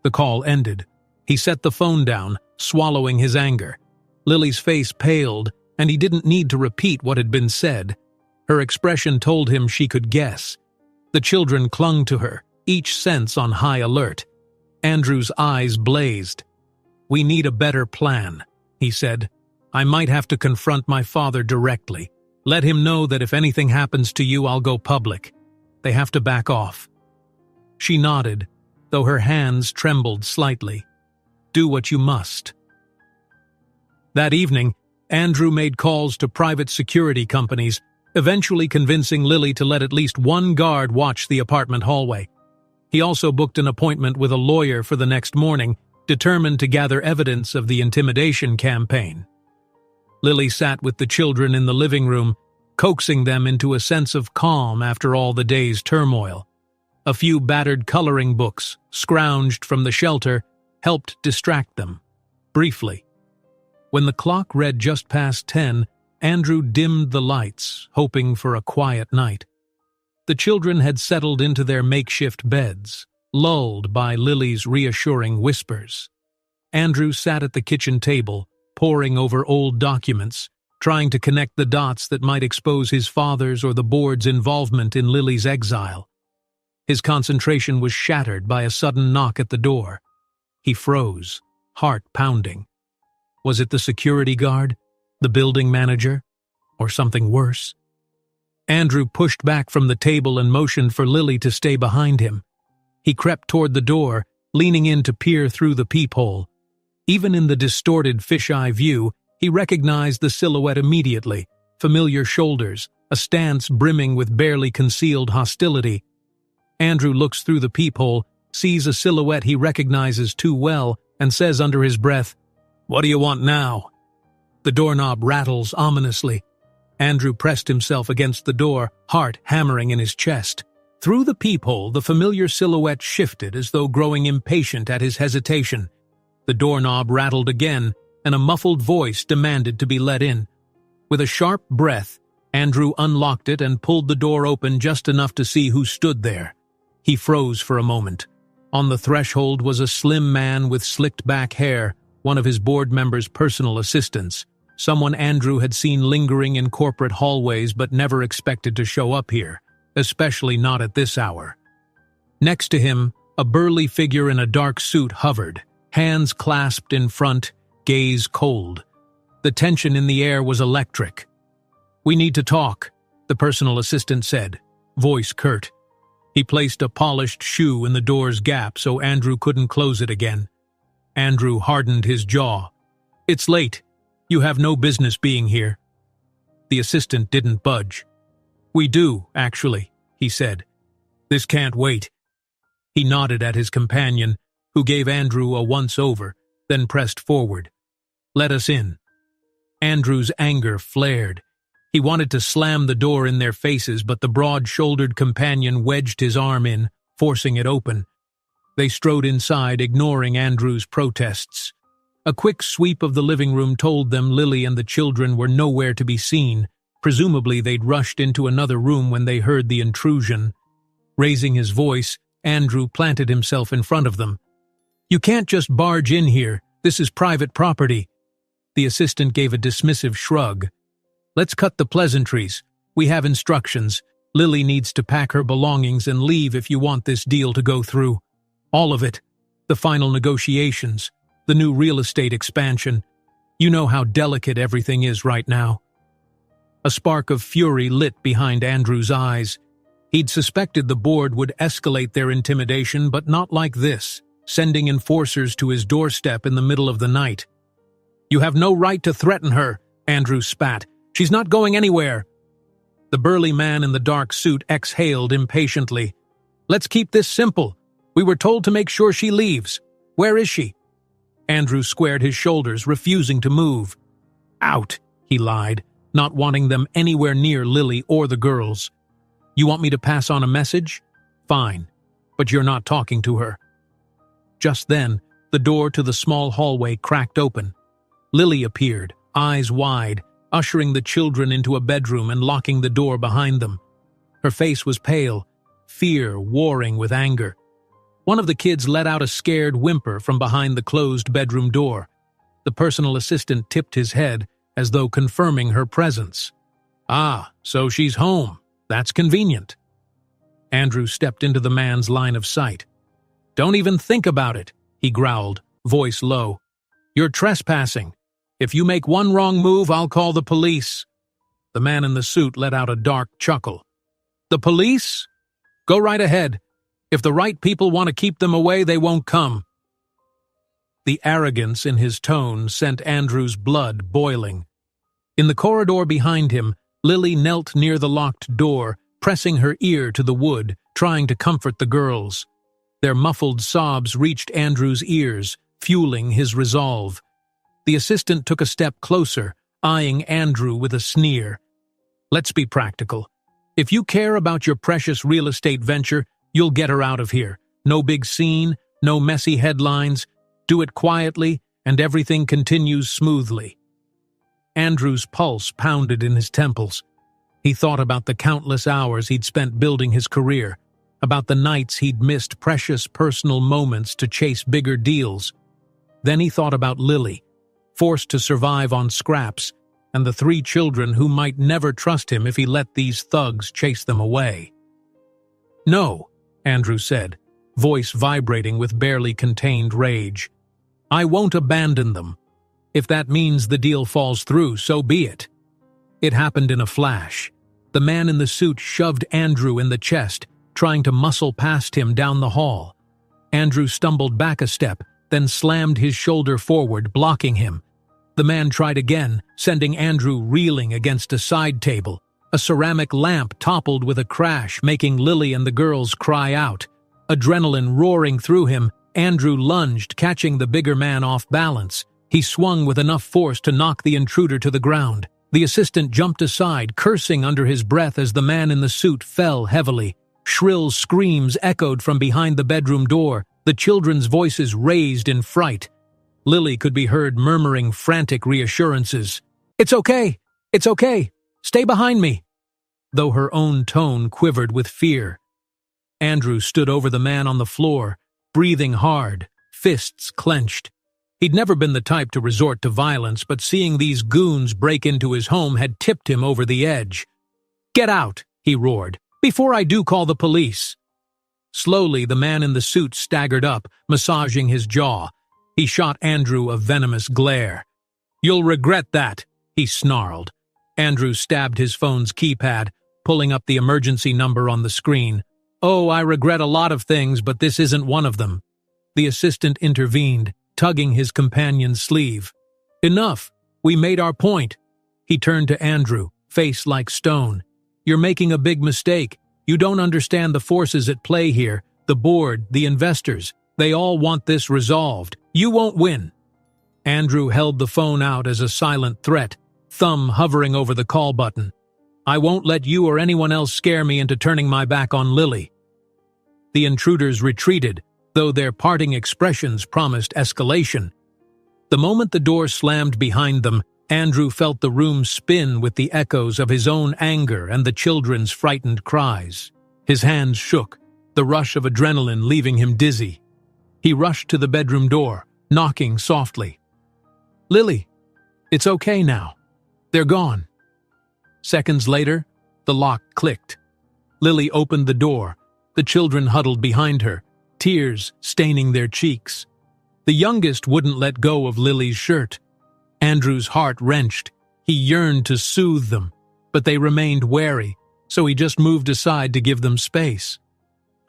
The call ended. He set the phone down, swallowing his anger. Lily's face paled, and he didn't need to repeat what had been said. Her expression told him she could guess. The children clung to her, each sense on high alert. Andrew's eyes blazed. "We need a better plan," he said. "I might have to confront my father directly. Let him know that if anything happens to you, I'll go public. They have to back off." She nodded, though her hands trembled slightly. "Do what you must." That evening, Andrew made calls to private security companies, eventually convincing Lily to let at least one guard watch the apartment hallway. He also booked an appointment with a lawyer for the next morning, determined to gather evidence of the intimidation campaign. Lily sat with the children in the living room, coaxing them into a sense of calm after all the day's turmoil. A few battered coloring books, scrounged from the shelter, helped distract them, briefly. When the clock read just past 10, Andrew dimmed the lights, hoping for a quiet night. The children had settled into their makeshift beds, lulled by Lily's reassuring whispers. Andrew sat at the kitchen table, poring over old documents, trying to connect the dots that might expose his father's or the board's involvement in Lily's exile. His concentration was shattered by a sudden knock at the door. He froze, heart pounding. Was it the security guard, the building manager, or something worse? Andrew pushed back from the table and motioned for Lily to stay behind him. He crept toward the door, leaning in to peer through the peephole. Even in the distorted fisheye view, he recognized the silhouette immediately, familiar shoulders, a stance brimming with barely concealed hostility. Andrew looks through the peephole, sees a silhouette he recognizes too well, and says under his breath, "What do you want now?" The doorknob rattles ominously. Andrew pressed himself against the door, heart hammering in his chest. Through the peephole, the familiar silhouette shifted as though growing impatient at his hesitation. The doorknob rattled again, and a muffled voice demanded to be let in. With a sharp breath, Andrew unlocked it and pulled the door open just enough to see who stood there. He froze for a moment. On the threshold was a slim man with slicked-back hair, one of his board members' personal assistants, someone Andrew had seen lingering in corporate hallways but never expected to show up here, especially not at this hour. Next to him, a burly figure in a dark suit hovered, hands clasped in front, gaze cold. The tension in the air was electric. "We need to talk," the personal assistant said, voice curt. He placed a polished shoe in the door's gap so Andrew couldn't close it again. Andrew hardened his jaw. "It's late. You have no business being here." The assistant didn't budge. "We do, actually," he said. "This can't wait." He nodded at his companion, who gave Andrew a once-over, then pressed forward. "Let us in." Andrew's anger flared. He wanted to slam the door in their faces, but the broad-shouldered companion wedged his arm in, forcing it open. They strode inside, ignoring Andrew's protests. A quick sweep of the living room told them Lily and the children were nowhere to be seen. Presumably they'd rushed into another room when they heard the intrusion. Raising his voice, Andrew planted himself in front of them. "You can't just barge in here. This is private property." The assistant gave a dismissive shrug. "Let's cut the pleasantries. We have instructions. Lily needs to pack her belongings and leave if you want this deal to go through. All of it. The final negotiations. The new real estate expansion. You know how delicate everything is right now." A spark of fury lit behind Andrew's eyes. He'd suspected the board would escalate their intimidation, but not like this, sending enforcers to his doorstep in the middle of the night. "You have no right to threaten her," Andrew spat. "She's not going anywhere." The burly man in the dark suit exhaled impatiently. "Let's keep this simple. We were told to make sure she leaves. Where is she?" Andrew squared his shoulders, refusing to move. "Out," he lied, not wanting them anywhere near Lily or the girls. "You want me to pass on a message? Fine, but you're not talking to her." Just then, the door to the small hallway cracked open. Lily appeared, eyes wide, ushering the children into a bedroom and locking the door behind them. Her face was pale, fear warring with anger. One of the kids let out a scared whimper from behind the closed bedroom door. The personal assistant tipped his head, as though confirming her presence. "Ah, so she's home. That's convenient." Andrew stepped into the man's line of sight. "Don't even think about it," he growled, voice low. "You're trespassing. If you make one wrong move, I'll call the police." The man in the suit let out a dark chuckle. "The police? Go right ahead. If the right people want to keep them away, they won't come." The arrogance in his tone sent Andrew's blood boiling. In the corridor behind him, Lily knelt near the locked door, pressing her ear to the wood, trying to comfort the girls. Their muffled sobs reached Andrew's ears, fueling his resolve. The assistant took a step closer, eyeing Andrew with a sneer. "Let's be practical. If you care about your precious real estate venture, you'll get her out of here. No big scene, no messy headlines. Do it quietly, and everything continues smoothly." Andrew's pulse pounded in his temples. He thought about the countless hours he'd spent building his career, about the nights he'd missed precious personal moments to chase bigger deals. Then he thought about Lily, forced to survive on scraps, and the 3 children who might never trust him if he let these thugs chase them away. "No," Andrew said, voice vibrating with barely contained rage. "I won't abandon them. If that means the deal falls through, so be it." It happened in a flash. The man in the suit shoved Andrew in the chest, trying to muscle past him down the hall. Andrew stumbled back a step, then slammed his shoulder forward, blocking him. The man tried again, sending Andrew reeling against a side table. A ceramic lamp toppled with a crash, making Lily and the girls cry out. Adrenaline roaring through him, Andrew lunged, catching the bigger man off balance. He swung with enough force to knock the intruder to the ground. The assistant jumped aside, cursing under his breath as the man in the suit fell heavily. Shrill screams echoed from behind the bedroom door, the children's voices raised in fright. Lily could be heard murmuring frantic reassurances. "It's okay! It's okay! Stay behind me!" though her own tone quivered with fear. Andrew stood over the man on the floor, breathing hard, fists clenched. He'd never been the type to resort to violence, but seeing these goons break into his home had tipped him over the edge. "Get out!" he roared. "Before I do call the police!" Slowly, the man in the suit staggered up, massaging his jaw. He shot Andrew a venomous glare. "You'll regret that," he snarled. Andrew stabbed his phone's keypad, pulling up the emergency number on the screen. "Oh, I regret a lot of things, but this isn't one of them." The assistant intervened, tugging his companion's sleeve. "Enough! We made our point." He turned to Andrew, face like stone. "You're making a big mistake. You don't understand the forces at play here. The board, the investors, they all want this resolved. You won't win." Andrew held the phone out as a silent threat, thumb hovering over the call button. "I won't let you or anyone else scare me into turning my back on Lily." The intruders retreated, though their parting expressions promised escalation. The moment the door slammed behind them, Andrew felt the room spin with the echoes of his own anger and the children's frightened cries. His hands shook, the rush of adrenaline leaving him dizzy. He rushed to the bedroom door, knocking softly. "Lily, it's okay now. They're gone." Seconds later, the lock clicked. Lily opened the door. The children huddled behind her, tears staining their cheeks. The youngest wouldn't let go of Lily's shirt. Andrew's heart wrenched. He yearned to soothe them, but they remained wary, so he just moved aside to give them space.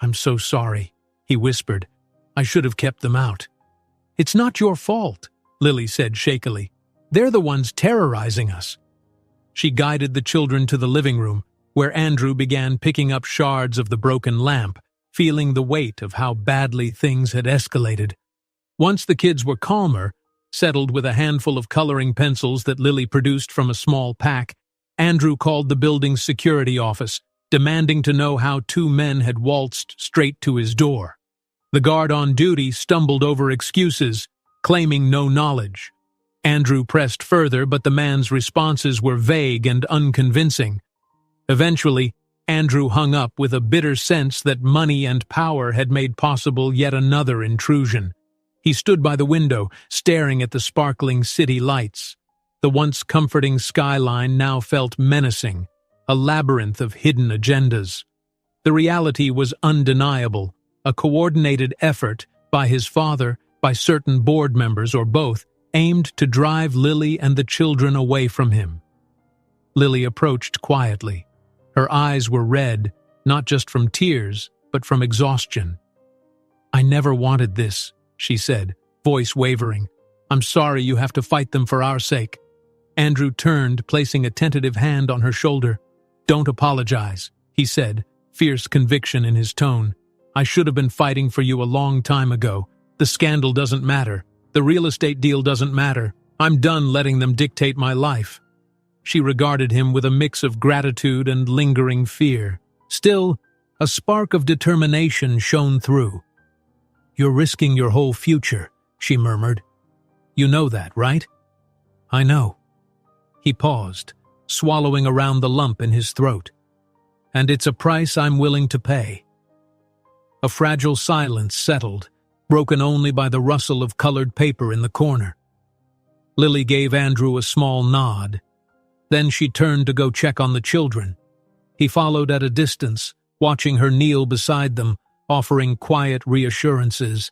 "I'm so sorry," he whispered. "I should have kept them out." "It's not your fault," Lily said shakily. "They're the ones terrorizing us." She guided the children to the living room, where Andrew began picking up shards of the broken lamp, feeling the weight of how badly things had escalated. Once the kids were calmer, settled with a handful of coloring pencils that Lily produced from a small pack, Andrew called the building's security office, demanding to know how two men had waltzed straight to his door. The guard on duty stumbled over excuses, claiming no knowledge. Andrew pressed further, but the man's responses were vague and unconvincing. Eventually, Andrew hung up with a bitter sense that money and power had made possible yet another intrusion. He stood by the window, staring at the sparkling city lights. The once comforting skyline now felt menacing, a labyrinth of hidden agendas. The reality was undeniable, a coordinated effort by his father, by certain board members or both, aimed to drive Lily and the children away from him. Lily approached quietly. Her eyes were red, not just from tears, but from exhaustion. "I never wanted this," she said, voice wavering. "I'm sorry you have to fight them for our sake." Andrew turned, placing a tentative hand on her shoulder. "Don't apologize," he said, fierce conviction in his tone. "I should have been fighting for you a long time ago. The scandal doesn't matter. The real estate deal doesn't matter. I'm done letting them dictate my life." She regarded him with a mix of gratitude and lingering fear. Still, a spark of determination shone through. "You're risking your whole future," she murmured. "You know that, right?" "I know." He paused, swallowing around the lump in his throat. "And it's a price I'm willing to pay." A fragile silence settled, broken only by the rustle of colored paper in the corner. Lily gave Andrew a small nod. Then she turned to go check on the children. He followed at a distance, watching her kneel beside them, offering quiet reassurances.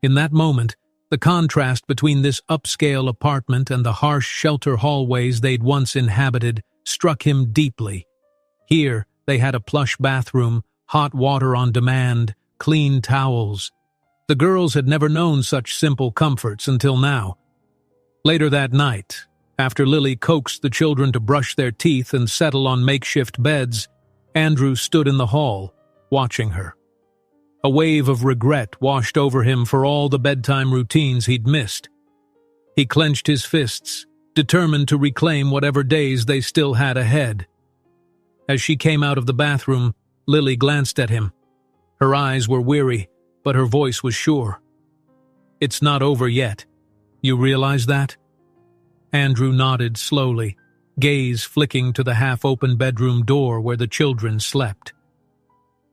In that moment, the contrast between this upscale apartment and the harsh shelter hallways they'd once inhabited struck him deeply. Here, they had a plush bathroom, hot water on demand, clean towels. The girls had never known such simple comforts until now. Later that night, after Lily coaxed the children to brush their teeth and settle on makeshift beds, Andrew stood in the hall, watching her. A wave of regret washed over him for all the bedtime routines he'd missed. He clenched his fists, determined to reclaim whatever days they still had ahead. As she came out of the bathroom, Lily glanced at him. Her eyes were weary, but her voice was sure. "It's not over yet. You realize that?" Andrew nodded slowly, gaze flicking to the half-open bedroom door where the children slept.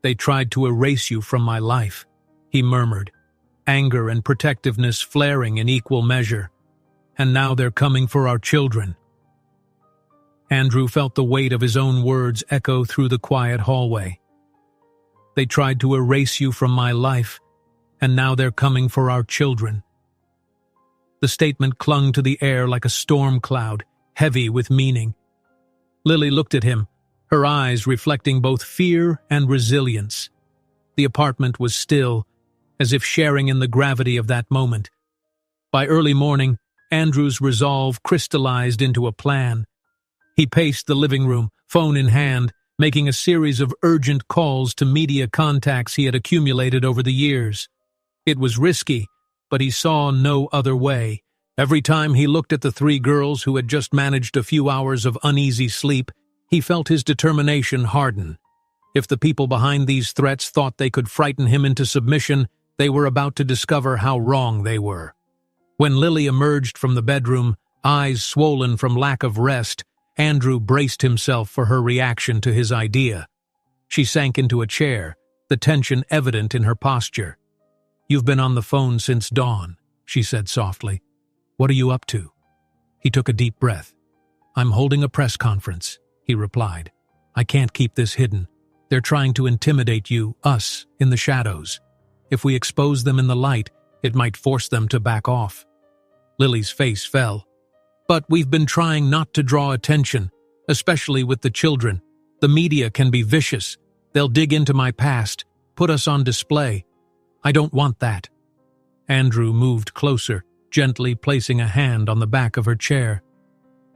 "They tried to erase you from my life," he murmured, anger and protectiveness flaring in equal measure. "And now they're coming for our children." Andrew felt the weight of his own words echo through the quiet hallway. "They tried to erase you from my life, and now they're coming for our children." The statement clung to the air like a storm cloud, heavy with meaning. Lily looked at him, her eyes reflecting both fear and resilience. The apartment was still, as if sharing in the gravity of that moment. By early morning, Andrew's resolve crystallized into a plan. He paced the living room, phone in hand, making a series of urgent calls to media contacts he had accumulated over the years. It was risky, but he saw no other way. Every time he looked at the three girls who had just managed a few hours of uneasy sleep, he felt his determination harden. If the people behind these threats thought they could frighten him into submission, they were about to discover how wrong they were. When Lily emerged from the bedroom, eyes swollen from lack of rest, Andrew braced himself for her reaction to his idea. She sank into a chair, the tension evident in her posture. "You've been on the phone since dawn," she said softly. "What are you up to?" He took a deep breath. "I'm holding a press conference," he replied. "I can't keep this hidden. They're trying to intimidate you, us, in the shadows. If we expose them in the light, it might force them to back off." Lily's face fell. "But we've been trying not to draw attention, especially with the children. The media can be vicious. They'll dig into my past, put us on display. I don't want that." Andrew moved closer, gently placing a hand on the back of her chair.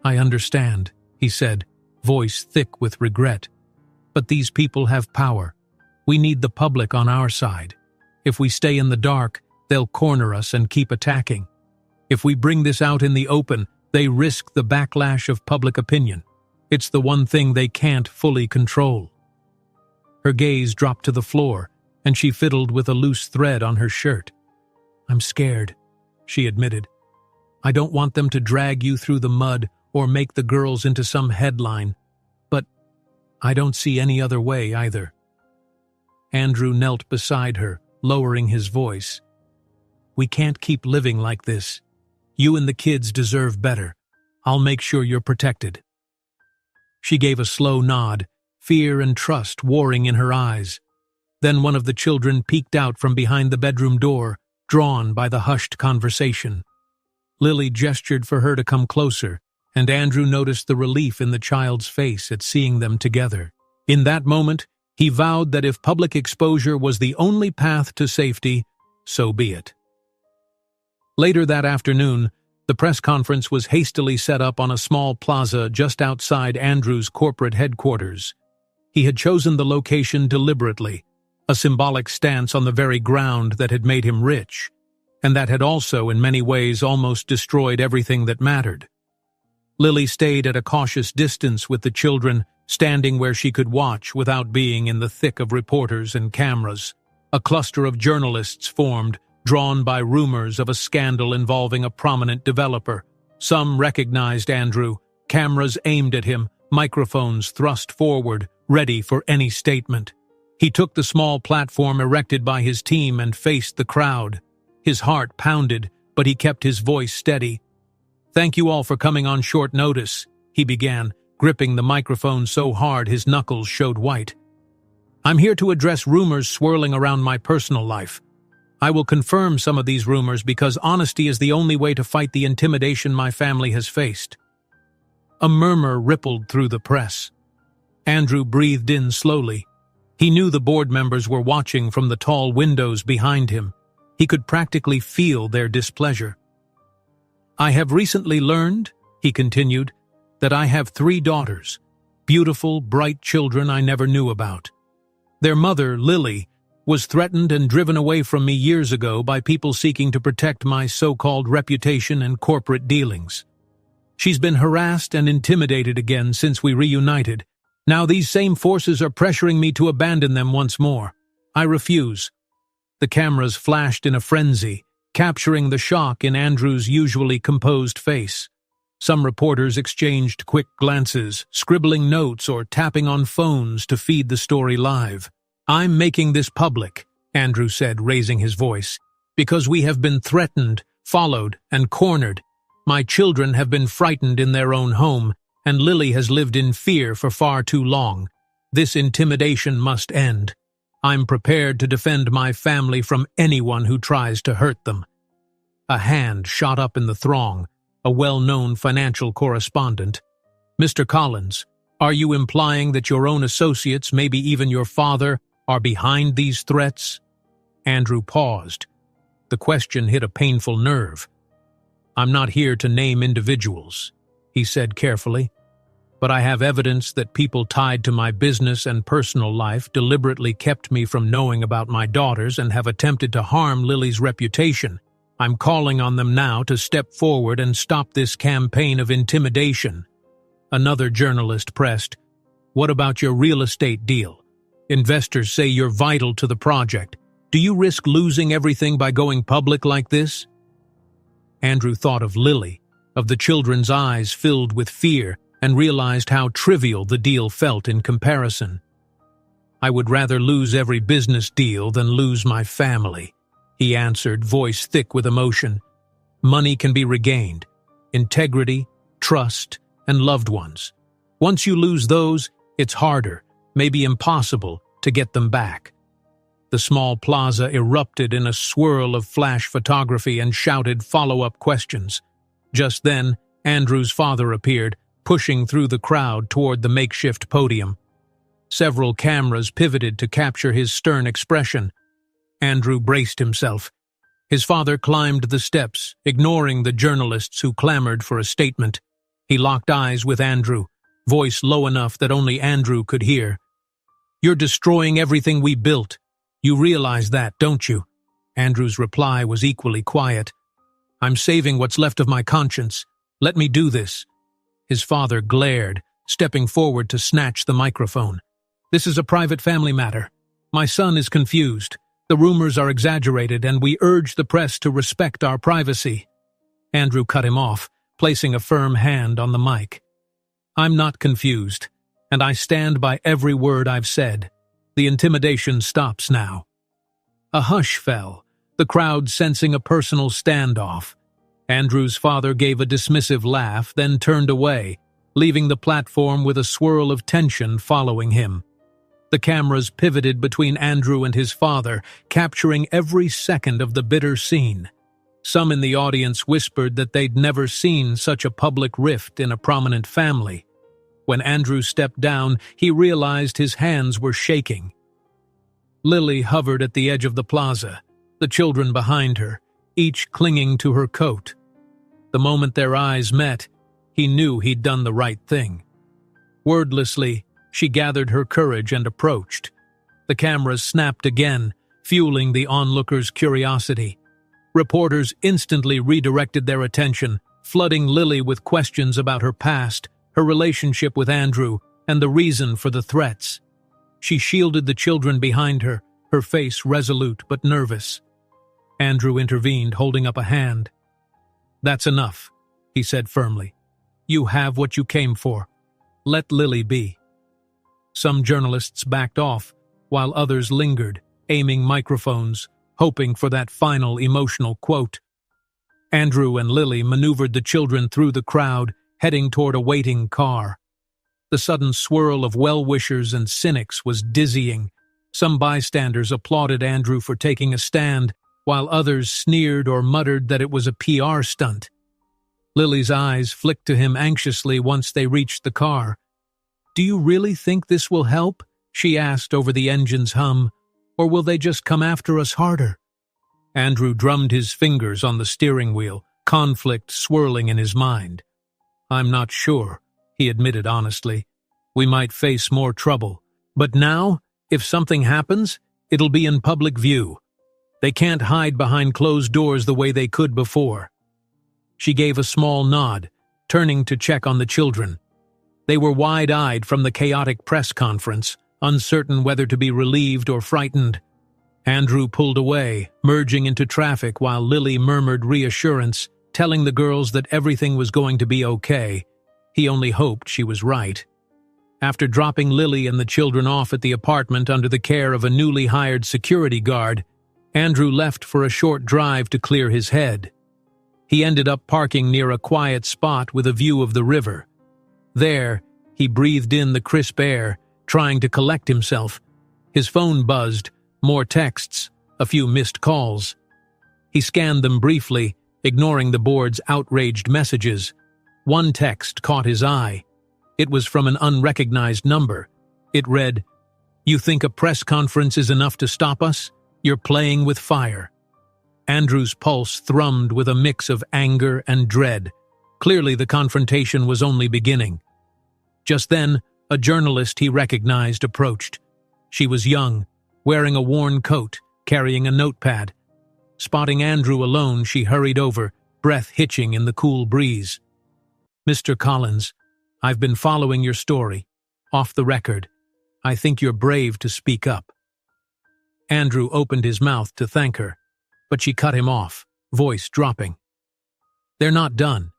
"I understand," he said, voice thick with regret. "But these people have power. We need the public on our side. If we stay in the dark, they'll corner us and keep attacking. If we bring this out in the open, they risk the backlash of public opinion. It's the one thing they can't fully control." Her gaze dropped to the floor, and she fiddled with a loose thread on her shirt. "I'm scared," she admitted. "I don't want them to drag you through the mud or make the girls into some headline. But I don't see any other way either." Andrew knelt beside her, lowering his voice. "We can't keep living like this. You and the kids deserve better. I'll make sure you're protected." She gave a slow nod, fear and trust warring in her eyes. Then one of the children peeked out from behind the bedroom door, drawn by the hushed conversation. Lily gestured for her to come closer, and Andrew noticed the relief in the child's face at seeing them together. In that moment, he vowed that if public exposure was the only path to safety, so be it. Later that afternoon, the press conference was hastily set up on a small plaza just outside Andrew's corporate headquarters. He had chosen the location deliberately, a symbolic stance on the very ground that had made him rich, and that had also, in many ways, almost destroyed everything that mattered. Lily stayed at a cautious distance with the children, standing where she could watch without being in the thick of reporters and cameras. A cluster of journalists formed, drawn by rumors of a scandal involving a prominent developer. Some recognized Andrew, cameras aimed at him, microphones thrust forward, ready for any statement. He took the small platform erected by his team and faced the crowd. His heart pounded, but he kept his voice steady. "Thank you all for coming on short notice," he began, gripping the microphone so hard his knuckles showed white. "I'm here to address rumors swirling around my personal life. I will confirm some of these rumors because honesty is the only way to fight the intimidation my family has faced." A murmur rippled through the press. Andrew breathed in slowly. He knew the board members were watching from the tall windows behind him. He could practically feel their displeasure. "I have recently learned," he continued, "that I have 3 daughters, beautiful, bright children I never knew about. Their mother, Lily, was threatened and driven away from me years ago by people seeking to protect my so-called reputation and corporate dealings. She's been harassed and intimidated again since we reunited. Now these same forces are pressuring me to abandon them once more. I refuse." The cameras flashed in a frenzy, capturing the shock in Andrew's usually composed face. Some reporters exchanged quick glances, scribbling notes or tapping on phones to feed the story live. "I'm making this public," Andrew said, raising his voice, "because we have been threatened, followed, and cornered. My children have been frightened in their own home, and Lily has lived in fear for far too long. This intimidation must end. I'm prepared to defend my family from anyone who tries to hurt them." A hand shot up in the throng, a well-known financial correspondent. "Mr. Collins, are you implying that your own associates, maybe even your father, are behind these threats? Andrew paused. The question hit a painful nerve. I'm not here to name individuals, he said carefully, but I have evidence that people tied to my business and personal life deliberately kept me from knowing about my daughters and have attempted to harm Lily's reputation. I'm calling on them now to step forward and stop this campaign of intimidation. Another journalist pressed, "What about your real estate deal? Investors say you're vital to the project. Do you risk losing everything by going public like this?" Andrew thought of Lily, of the children's eyes filled with fear, and realized how trivial the deal felt in comparison. "I would rather lose every business deal than lose my family," he answered, voice thick with emotion. "Money can be regained. Integrity, trust, and loved ones. Once you lose those, it's harder, maybe impossible, to get them back." The small plaza erupted in a swirl of flash photography and shouted follow-up questions. Just then, Andrew's father appeared, pushing through the crowd toward the makeshift podium. Several cameras pivoted to capture his stern expression. Andrew braced himself. His father climbed the steps, ignoring the journalists who clamored for a statement. He locked eyes with Andrew, voice low enough that only Andrew could hear. "You're destroying everything we built. You realize that, don't you?" Andrew's reply was equally quiet. "I'm saving what's left of my conscience. Let me do this." His father glared, stepping forward to snatch the microphone. "This is a private family matter. My son is confused. The rumors are exaggerated, and we urge the press to respect our privacy." Andrew cut him off, placing a firm hand on the mic. "I'm not confused, and I stand by every word I've said. The intimidation stops now." A hush fell, the crowd sensing a personal standoff. Andrew's father gave a dismissive laugh, then turned away, leaving the platform with a swirl of tension following him. The cameras pivoted between Andrew and his father, capturing every second of the bitter scene. Some in the audience whispered that they'd never seen such a public rift in a prominent family. When Andrew stepped down, he realized his hands were shaking. Lily hovered at the edge of the plaza, the children behind her, each clinging to her coat. The moment their eyes met, he knew he'd done the right thing. Wordlessly, she gathered her courage and approached. The cameras snapped again, fueling the onlookers' curiosity. Reporters instantly redirected their attention, flooding Lily with questions about her past, her relationship with Andrew, and the reason for the threats. She shielded the children behind her, her face resolute but nervous. Andrew intervened, holding up a hand. "That's enough," he said firmly. "You have what you came for. Let Lily be." Some journalists backed off, while others lingered, aiming microphones, hoping for that final emotional quote. Andrew and Lily maneuvered the children through the crowd, heading toward a waiting car. The sudden swirl of well-wishers and cynics was dizzying. Some bystanders applauded Andrew for taking a stand, while others sneered or muttered that it was a PR stunt. Lily's eyes flicked to him anxiously once they reached the car. "Do you really think this will help?" she asked over the engine's hum. "Or will they just come after us harder?" Andrew drummed his fingers on the steering wheel, conflict swirling in his mind. "I'm not sure," he admitted honestly. "We might face more trouble. But now, if something happens, it'll be in public view. They can't hide behind closed doors the way they could before." She gave a small nod, turning to check on the children. They were wide-eyed from the chaotic press conference, uncertain whether to be relieved or frightened. Andrew pulled away, merging into traffic while Lily murmured reassurance, telling the girls that everything was going to be okay. He only hoped she was right. After dropping Lily and the children off at the apartment under the care of a newly hired security guard, Andrew left for a short drive to clear his head. He ended up parking near a quiet spot with a view of the river. There, he breathed in the crisp air, trying to collect himself. His phone buzzed, more texts, a few missed calls. He scanned them briefly, ignoring the board's outraged messages. One text caught his eye. It was from an unrecognized number. It read, You think a press conference is enough to stop us? You're playing with fire." Andrew's pulse thrummed with a mix of anger and dread. Clearly, the confrontation was only beginning. Just then, a journalist he recognized approached. She was young, wearing a worn coat, carrying a notepad. Spotting Andrew alone, she hurried over, breath hitching in the cool breeze. "Mr. Collins, I've been following your story. Off the record. I think you're brave to speak up." Andrew opened his mouth to thank her, but she cut him off, voice dropping. "They're not done.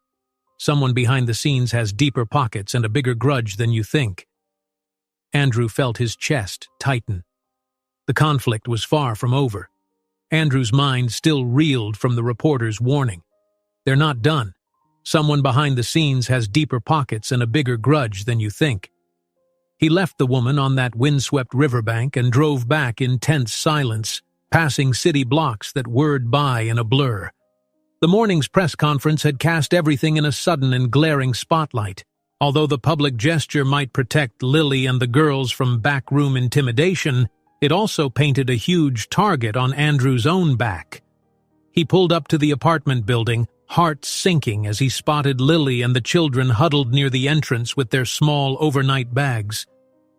Someone behind the scenes has deeper pockets and a bigger grudge than you think." Andrew felt his chest tighten. The conflict was far from over. Andrew's mind still reeled from the reporter's warning. "They're not done. Someone behind the scenes has deeper pockets and a bigger grudge than you think." He left the woman on that windswept riverbank and drove back in tense silence, passing city blocks that whirred by in a blur. The morning's press conference had cast everything in a sudden and glaring spotlight. Although the public gesture might protect Lily and the girls from backroom intimidation, it also painted a huge target on Andrew's own back. He pulled up to the apartment building, heart sinking as he spotted Lily and the children huddled near the entrance with their small overnight bags.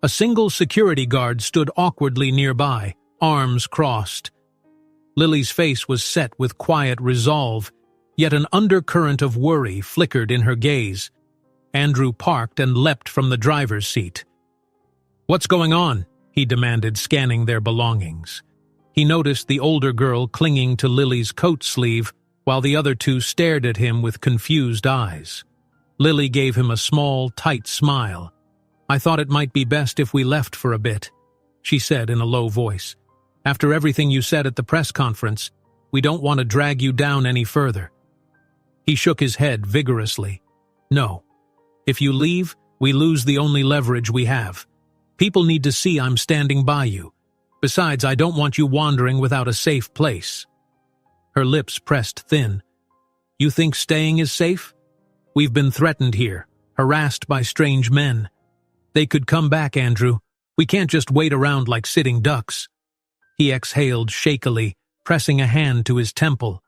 A single security guard stood awkwardly nearby, arms crossed. Lily's face was set with quiet resolve, yet an undercurrent of worry flickered in her gaze. Andrew parked and leapt from the driver's seat. "What's going on?" he demanded, scanning their belongings. He noticed the older girl clinging to Lily's coat sleeve, while the other two stared at him with confused eyes. Lily gave him a small, tight smile. "I thought it might be best if we left for a bit," she said in a low voice. "After everything you said at the press conference, we don't want to drag you down any further." He shook his head vigorously. "No. If you leave, we lose the only leverage we have. People need to see I'm standing by you. Besides, I don't want you wandering without a safe place." Her lips pressed thin. "You think staying is safe? We've been threatened here, harassed by strange men. They could come back, Andrew. We can't just wait around like sitting ducks." He exhaled shakily, pressing a hand to his temple.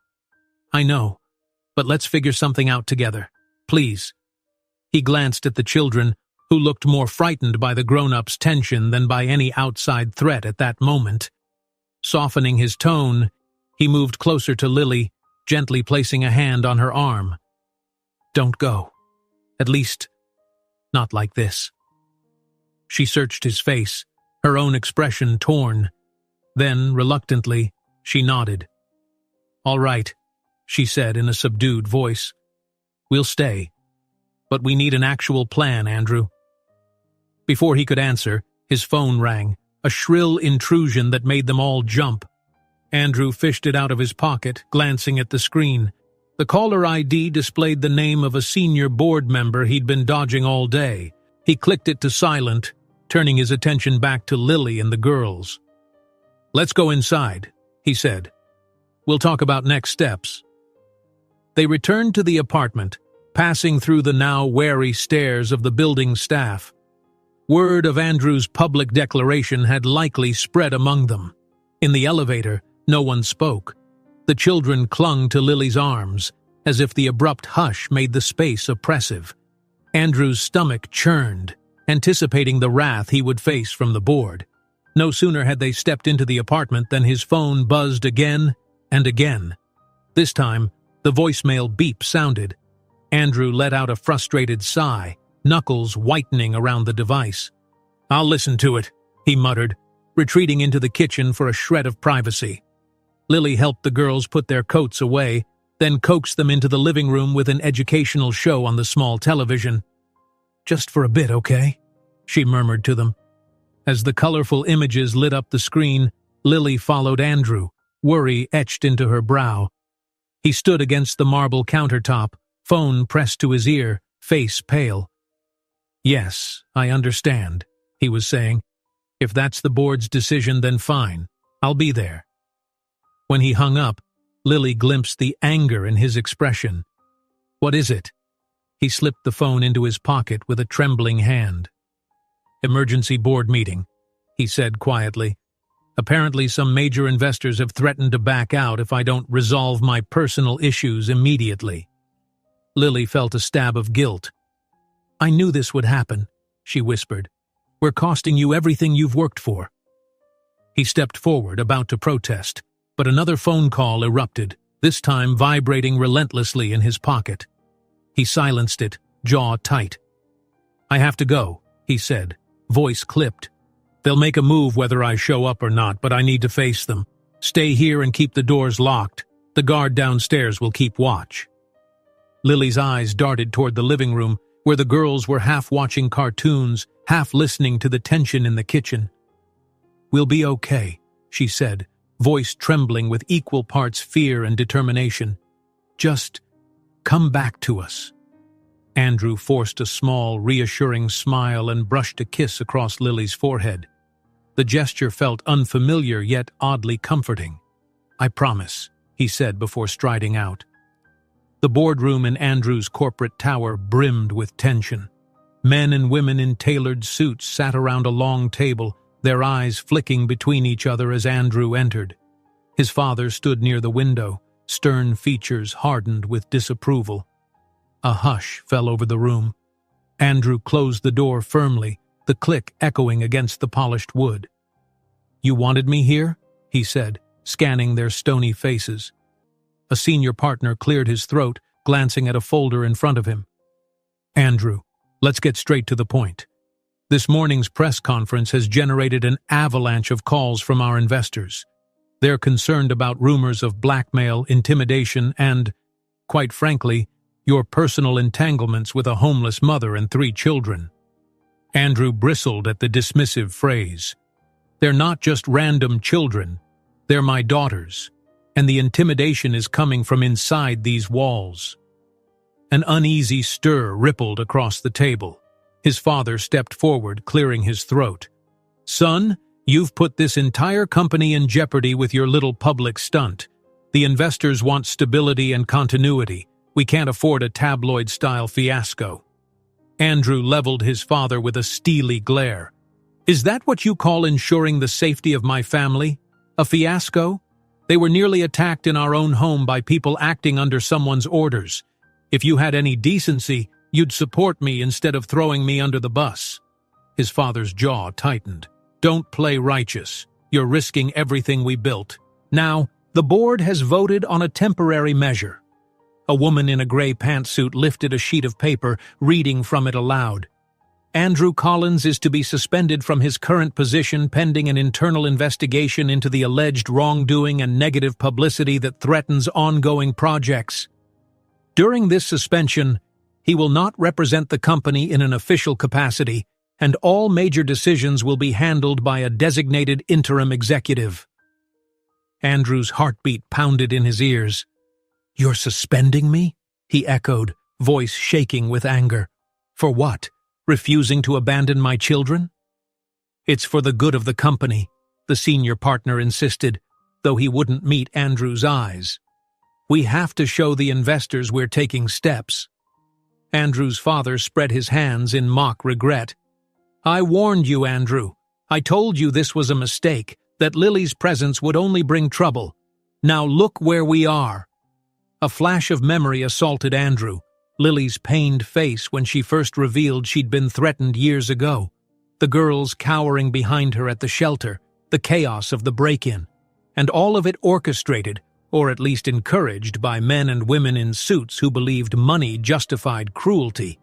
"I know, but let's figure something out together. Please." He glanced at the children, who looked more frightened by the grown-ups' tension than by any outside threat at that moment. Softening his tone, he moved closer to Lily, gently placing a hand on her arm. "Don't go. At least, not like this." She searched his face, her own expression torn. Then, reluctantly, she nodded. "All right," she said in a subdued voice. "We'll stay. But we need an actual plan, Andrew." Before he could answer, his phone rang, a shrill intrusion that made them all jump. Andrew fished it out of his pocket, glancing at the screen. The caller ID displayed the name of a senior board member he'd been dodging all day. He clicked it to silent, turning his attention back to Lily and the girls. "Let's go inside," he said. "We'll talk about next steps." They returned to the apartment, passing through the now wary stares of the building staff. Word of Andrew's public declaration had likely spread among them. In the elevator, no one spoke. The children clung to Lily's arms, as if the abrupt hush made the space oppressive. Andrew's stomach churned, anticipating the wrath he would face from the board. No sooner had they stepped into the apartment than his phone buzzed again and again. This time, the voicemail beep sounded. Andrew let out a frustrated sigh, knuckles whitening around the device. "I'll listen to it," he muttered, retreating into the kitchen for a shred of privacy. Lily helped the girls put their coats away, then coaxed them into the living room with an educational show on the small television. "Just for a bit, okay?" she murmured to them. As the colorful images lit up the screen, Lily followed Andrew, worry etched into her brow. He stood against the marble countertop, phone pressed to his ear, face pale. "Yes, I understand," he was saying. "If that's the board's decision, then fine. I'll be there." When he hung up, Lily glimpsed the anger in his expression. "What is it?" He slipped the phone into his pocket with a trembling hand. "Emergency board meeting. he said quietly. Apparently some major investors have threatened to back out if I don't resolve my personal issues immediately. Lily felt a stab of guilt. I knew this would happen, she whispered. We're costing you everything you've worked for. He stepped forward, about to protest, but another phone call erupted, this time vibrating relentlessly in his pocket. He silenced it, jaw tight. I have to go, he said, voice clipped. They'll make a move whether I show up or not, but I need to face them. Stay here and keep the doors locked. The guard downstairs will keep watch. Lily's eyes darted toward the living room, where the girls were half watching cartoons, half listening to the tension in the kitchen. We'll be okay, she said, voice trembling with equal parts fear and determination. Just come back to us. Andrew forced a small, reassuring smile and brushed a kiss across Lily's forehead. The gesture felt unfamiliar yet oddly comforting. I promise, he said before striding out. The boardroom in Andrew's corporate tower brimmed with tension. Men and women in tailored suits sat around a long table, their eyes flicking between each other as Andrew entered. His father stood near the window, stern features hardened with disapproval. A hush fell over the room. Andrew closed the door firmly, the click echoing against the polished wood. You wanted me here? He said, scanning their stony faces. A senior partner cleared his throat, glancing at a folder in front of him. Andrew, let's get straight to the point. This morning's press conference has generated an avalanche of calls from our investors. They're concerned about rumors of blackmail, intimidation, and, quite frankly, your personal entanglements with a homeless mother and 3 children. Andrew bristled at the dismissive phrase. They're not just random children, they're my daughters, and the intimidation is coming from inside these walls. An uneasy stir rippled across the table. His father stepped forward, clearing his throat. Son, you've put this entire company in jeopardy with your little public stunt. The investors want stability and continuity. We can't afford a tabloid-style fiasco. Andrew leveled his father with a steely glare. Is that what you call ensuring the safety of my family? A fiasco? They were nearly attacked in our own home by people acting under someone's orders. If you had any decency, you'd support me instead of throwing me under the bus. His father's jaw tightened. Don't play righteous. You're risking everything we built. Now, the board has voted on a temporary measure. A woman in a gray pantsuit lifted a sheet of paper, reading from it aloud. Andrew Collins is to be suspended from his current position pending an internal investigation into the alleged wrongdoing and negative publicity that threatens ongoing projects. During this suspension, he will not represent the company in an official capacity, and all major decisions will be handled by a designated interim executive. Andrew's heartbeat pounded in his ears. You're suspending me? He echoed, voice shaking with anger. For what? Refusing to abandon my children? It's for the good of the company, the senior partner insisted, though he wouldn't meet Andrew's eyes. We have to show the investors we're taking steps. Andrew's father spread his hands in mock regret. I warned you, Andrew. I told you this was a mistake, that Lily's presence would only bring trouble. Now look where we are. A flash of memory assaulted Andrew, Lily's pained face when she first revealed she'd been threatened years ago, the girls cowering behind her at the shelter, the chaos of the break-in, and all of it orchestrated, or at least encouraged by men and women in suits who believed money justified cruelty.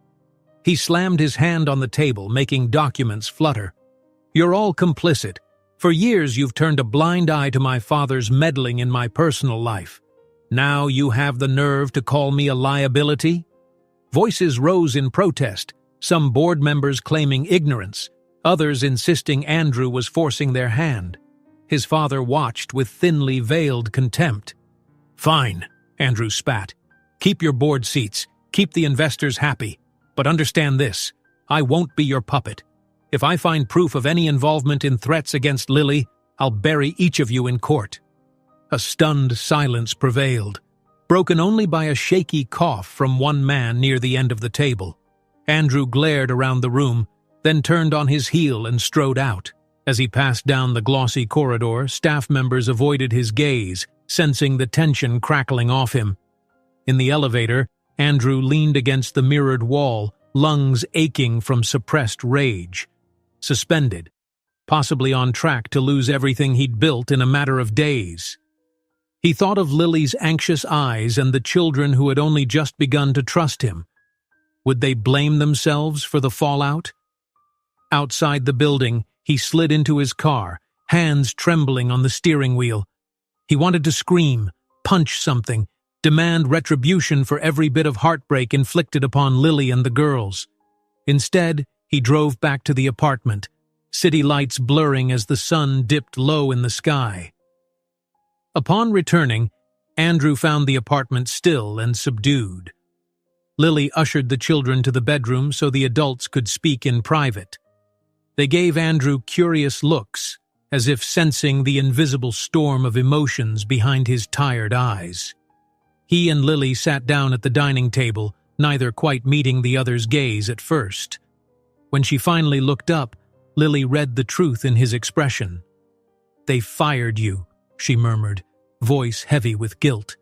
He slammed his hand on the table, making documents flutter. You're all complicit. For years you've turned a blind eye to my father's meddling in my personal life. Now you have the nerve to call me a liability? Voices rose in protest, some board members claiming ignorance, others insisting Andrew was forcing their hand. His father watched with thinly veiled contempt. Fine, Andrew spat. Keep your board seats, keep the investors happy. But understand this, I won't be your puppet. If I find proof of any involvement in threats against Lily, I'll bury each of you in court. A stunned silence prevailed, broken only by a shaky cough from one man near the end of the table. Andrew glared around the room, then turned on his heel and strode out, As he passed down the glossy corridor, staff members avoided his gaze, sensing the tension crackling off him. In the elevator, Andrew leaned against the mirrored wall, lungs aching from suppressed rage. Suspended, possibly on track to lose everything he'd built in a matter of days. He thought of Lily's anxious eyes and the children who had only just begun to trust him. Would they blame themselves for the fallout? Outside the building, he slid into his car, hands trembling on the steering wheel. He wanted to scream, punch something, demand retribution for every bit of heartbreak inflicted upon Lily and the girls. Instead, he drove back to the apartment, city lights blurring as the sun dipped low in the sky. Upon returning, Andrew found the apartment still and subdued. Lily ushered the children to the bedroom so the adults could speak in private. They gave Andrew curious looks, as if sensing the invisible storm of emotions behind his tired eyes. He and Lily sat down at the dining table, neither quite meeting the other's gaze at first. When she finally looked up, Lily read the truth in his expression. "They fired you," she murmured, voice heavy with guilt.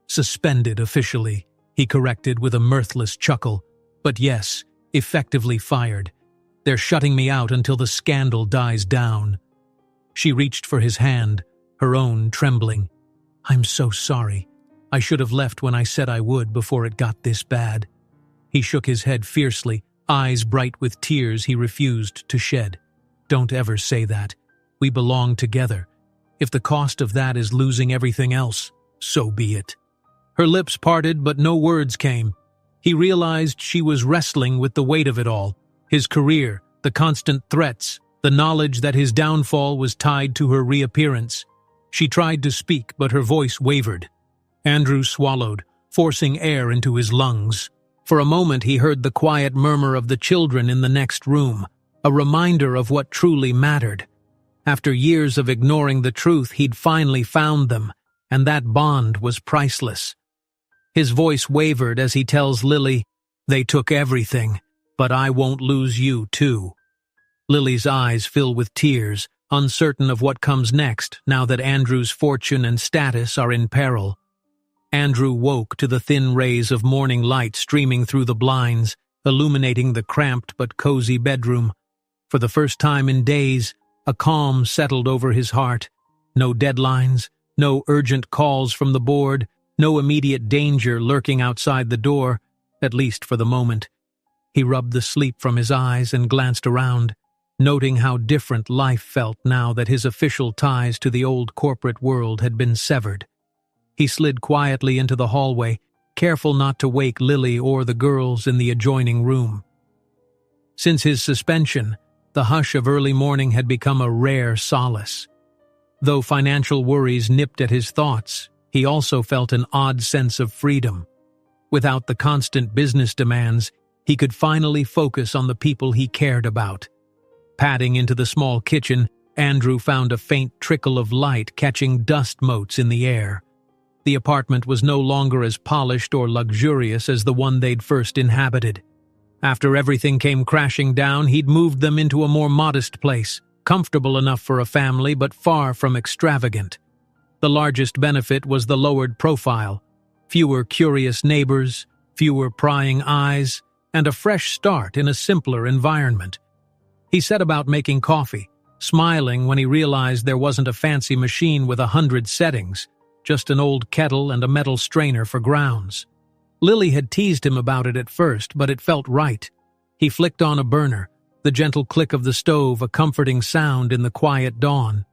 "Suspended officially," he corrected with a mirthless chuckle. "But yes, effectively fired. They're shutting me out until the scandal dies down." She reached for his hand, her own trembling. "I'm so sorry. I should have left when I said I would before it got this bad." He shook his head fiercely, eyes bright with tears he refused to shed. "Don't ever say that. We belong together. If the cost of that is losing everything else, so be it." Her lips parted, but no words came. He realized she was wrestling with the weight of it all, his career, the constant threats, the knowledge that his downfall was tied to her reappearance. She tried to speak, but her voice wavered. Andrew swallowed, forcing air into his lungs. For a moment he heard the quiet murmur of the children in the next room, a reminder of what truly mattered. After years of ignoring the truth, he'd finally found them, and that bond was priceless. His voice wavered as he tells Lily, "They took everything, but I won't lose you too." Lily's eyes fill with tears, uncertain of what comes next now that Andrew's fortune and status are in peril. Andrew woke to the thin rays of morning light streaming through the blinds, illuminating the cramped but cozy bedroom. For the first time in days, a calm settled over his heart. No deadlines, no urgent calls from the board, no immediate danger lurking outside the door, at least for the moment. He rubbed the sleep from his eyes and glanced around, noting how different life felt now that his official ties to the old corporate world had been severed. He slid quietly into the hallway, careful not to wake Lily or the girls in the adjoining room. Since his suspension, the hush of early morning had become a rare solace. Though financial worries nipped at his thoughts, he also felt an odd sense of freedom. Without the constant business demands, he could finally focus on the people he cared about. Padding into the small kitchen, Andrew found a faint trickle of light catching dust motes in the air. The apartment was no longer as polished or luxurious as the one they'd first inhabited. After everything came crashing down, he'd moved them into a more modest place, comfortable enough for a family but far from extravagant. The largest benefit was the lowered profile, fewer curious neighbors, fewer prying eyes, and a fresh start in a simpler environment. He set about making coffee, smiling when he realized there wasn't a fancy machine with 100 settings, just an old kettle and a metal strainer for grounds. Lily had teased him about it at first, but it felt right. He flicked on a burner, the gentle click of the stove a comforting sound in the quiet dawn.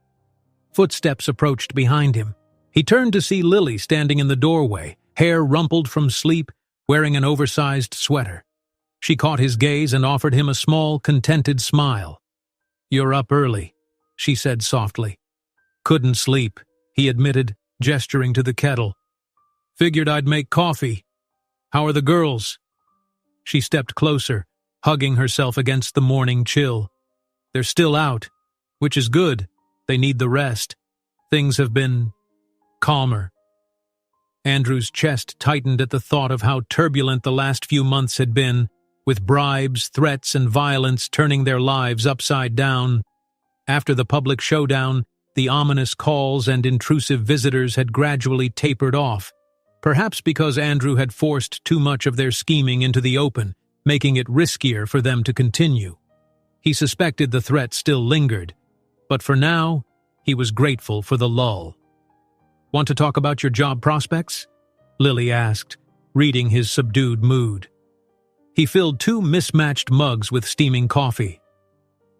Footsteps approached behind him. He turned to see Lily standing in the doorway, hair rumpled from sleep, wearing an oversized sweater. She caught his gaze and offered him a small, contented smile. "You're up early," she said softly. "Couldn't sleep," he admitted, gesturing to the kettle. "Figured I'd make coffee. How are the girls?" She stepped closer, hugging herself against the morning chill. "They're still out, which is good. They need the rest. Things have been calmer." Andrew's chest tightened at the thought of how turbulent the last few months had been, with bribes, threats, and violence turning their lives upside down. After the public showdown, the ominous calls and intrusive visitors had gradually tapered off, perhaps because Andrew had forced too much of their scheming into the open, making it riskier for them to continue. He suspected the threat still lingered, but for now, he was grateful for the lull. "Want to talk about your job prospects?" Lily asked, reading his subdued mood. He filled 2 mismatched mugs with steaming coffee.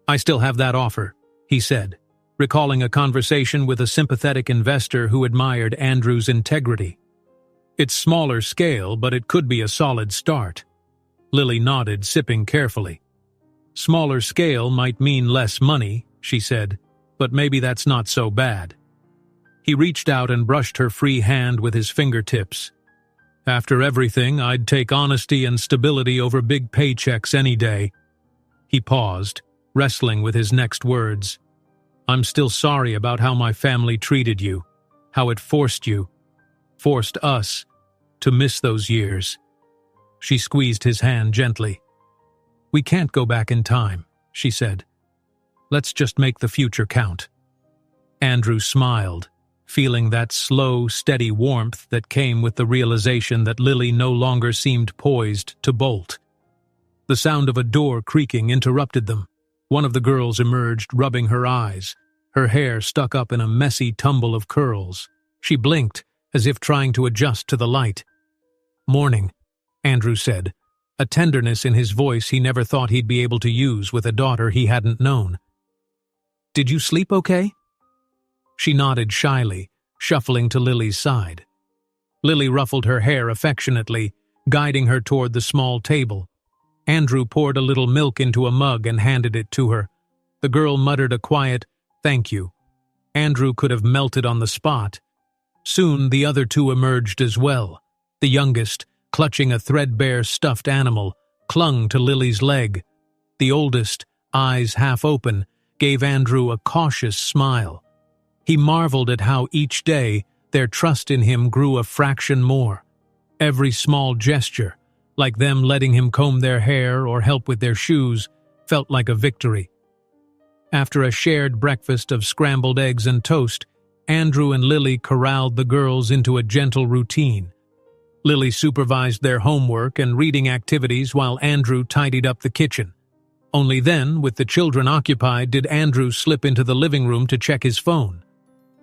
"I still have that offer," he said, recalling a conversation with a sympathetic investor who admired Andrew's integrity. "It's smaller scale, but it could be a solid start." Lily nodded, sipping carefully. "Smaller scale might mean less money," she said, "but maybe that's not so bad." He reached out and brushed her free hand with his fingertips. "After everything, I'd take honesty and stability over big paychecks any day." He paused, wrestling with his next words. "I'm still sorry about how my family treated you, how it forced us, to miss those years." She squeezed his hand gently. "We can't go back in time," she said. "Let's just make the future count." Andrew smiled, feeling that slow, steady warmth that came with the realization that Lily no longer seemed poised to bolt. The sound of a door creaking interrupted them. One of the girls emerged, rubbing her eyes, her hair stuck up in a messy tumble of curls. She blinked, as if trying to adjust to the light. "Morning," Andrew said, a tenderness in his voice he never thought he'd be able to use with a daughter he hadn't known. "Did you sleep okay?" She nodded shyly, shuffling to Lily's side. Lily ruffled her hair affectionately, guiding her toward the small table. Andrew poured a little milk into a mug and handed it to her. The girl muttered a quiet, "Thank you." Andrew could have melted on the spot. Soon the other 2 emerged as well. The youngest, clutching a threadbare stuffed animal, clung to Lily's leg. The oldest, eyes half open, gave Andrew a cautious smile. He marveled at how each day their trust in him grew a fraction more. Every small gesture, like them letting him comb their hair or help with their shoes, felt like a victory. After a shared breakfast of scrambled eggs and toast, Andrew and Lily corralled the girls into a gentle routine. Lily supervised their homework and reading activities while Andrew tidied up the kitchen. Only then, with the children occupied, did Andrew slip into the living room to check his phone.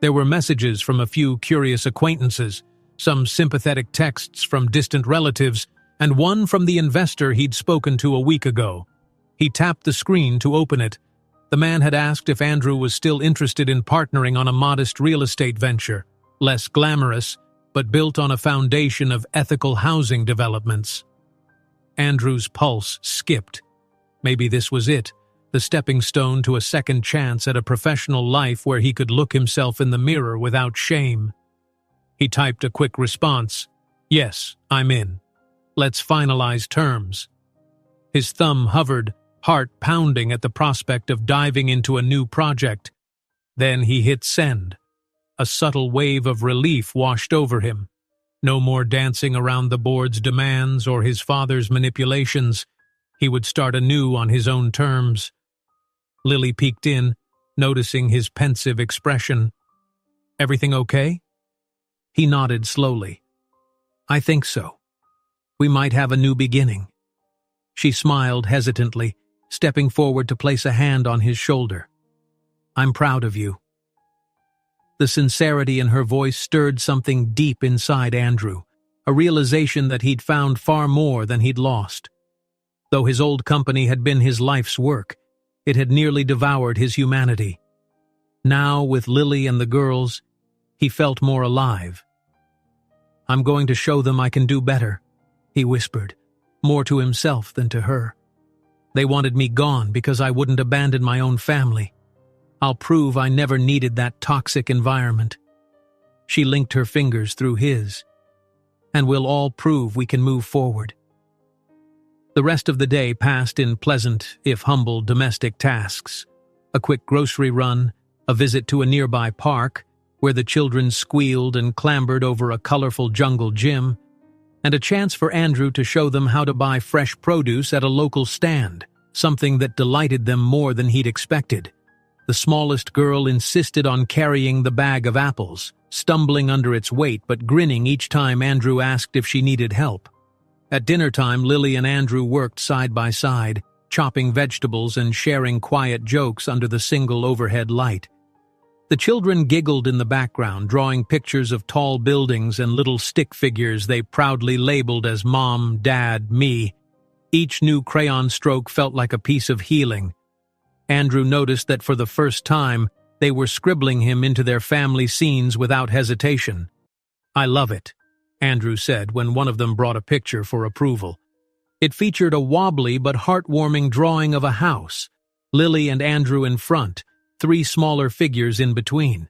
There were messages from a few curious acquaintances, some sympathetic texts from distant relatives, and one from the investor he'd spoken to a week ago. He tapped the screen to open it. The man had asked if Andrew was still interested in partnering on a modest real estate venture, less glamorous, but built on a foundation of ethical housing developments. Andrew's pulse skipped. Maybe this was it, the stepping stone to a second chance at a professional life where he could look himself in the mirror without shame. He typed a quick response. "Yes, I'm in. Let's finalize terms." His thumb hovered, heart pounding at the prospect of diving into a new project. Then he hit send. A subtle wave of relief washed over him. No more dancing around the board's demands or his father's manipulations. He would start anew on his own terms. Lily peeked in, noticing his pensive expression. "Everything okay?" He nodded slowly. "I think so. We might have a new beginning." She smiled hesitantly, stepping forward to place a hand on his shoulder. "I'm proud of you." The sincerity in her voice stirred something deep inside Andrew, a realization that he'd found far more than he'd lost. Though his old company had been his life's work, it had nearly devoured his humanity. Now, with Lily and the girls, he felt more alive. "I'm going to show them I can do better," he whispered, more to himself than to her. "They wanted me gone because I wouldn't abandon my own family. I'll prove I never needed that toxic environment." She linked her fingers through his. "And we'll all prove we can move forward." The rest of the day passed in pleasant, if humble, domestic tasks. A quick grocery run, a visit to a nearby park, where the children squealed and clambered over a colorful jungle gym, and a chance for Andrew to show them how to buy fresh produce at a local stand, something that delighted them more than he'd expected. The smallest girl insisted on carrying the bag of apples, stumbling under its weight but grinning each time Andrew asked if she needed help. At dinner time, Lily and Andrew worked side by side, chopping vegetables and sharing quiet jokes under the single overhead light. The children giggled in the background, drawing pictures of tall buildings and little stick figures they proudly labeled as Mom, Dad, Me. Each new crayon stroke felt like a piece of healing. Andrew noticed that for the first time, they were scribbling him into their family scenes without hesitation. "I love it," Andrew said when one of them brought a picture for approval. It featured a wobbly but heartwarming drawing of a house, Lily and Andrew in front, 3 smaller figures in between.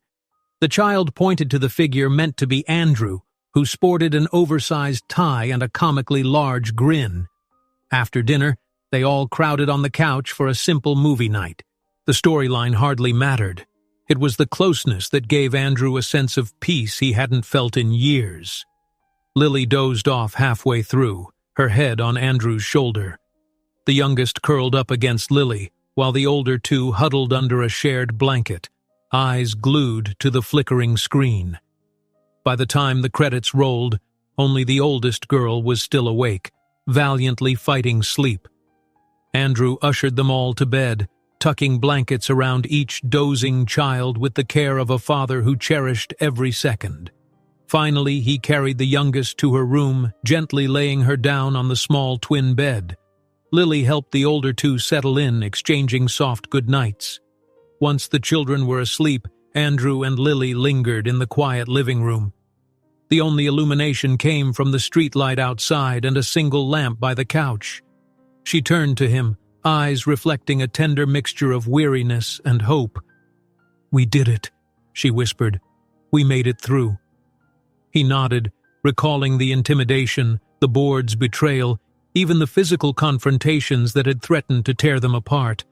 The child pointed to the figure meant to be Andrew, who sported an oversized tie and a comically large grin. After dinner, they all crowded on the couch for a simple movie night. The storyline hardly mattered. It was the closeness that gave Andrew a sense of peace he hadn't felt in years. Lily dozed off halfway through, her head on Andrew's shoulder. The youngest curled up against Lily, while the older 2 huddled under a shared blanket, eyes glued to the flickering screen. By the time the credits rolled, only the oldest girl was still awake, valiantly fighting sleep. Andrew ushered them all to bed, tucking blankets around each dozing child with the care of a father who cherished every second. Finally, he carried the youngest to her room, gently laying her down on the small twin bed. Lily helped the older 2 settle in, exchanging soft goodnights. Once the children were asleep, Andrew and Lily lingered in the quiet living room. The only illumination came from the streetlight outside and a single lamp by the couch. She turned to him, eyes reflecting a tender mixture of weariness and hope. "We did it," she whispered. "We made it through." He nodded, recalling the intimidation, the board's betrayal, even the physical confrontations that had threatened to tear them apart.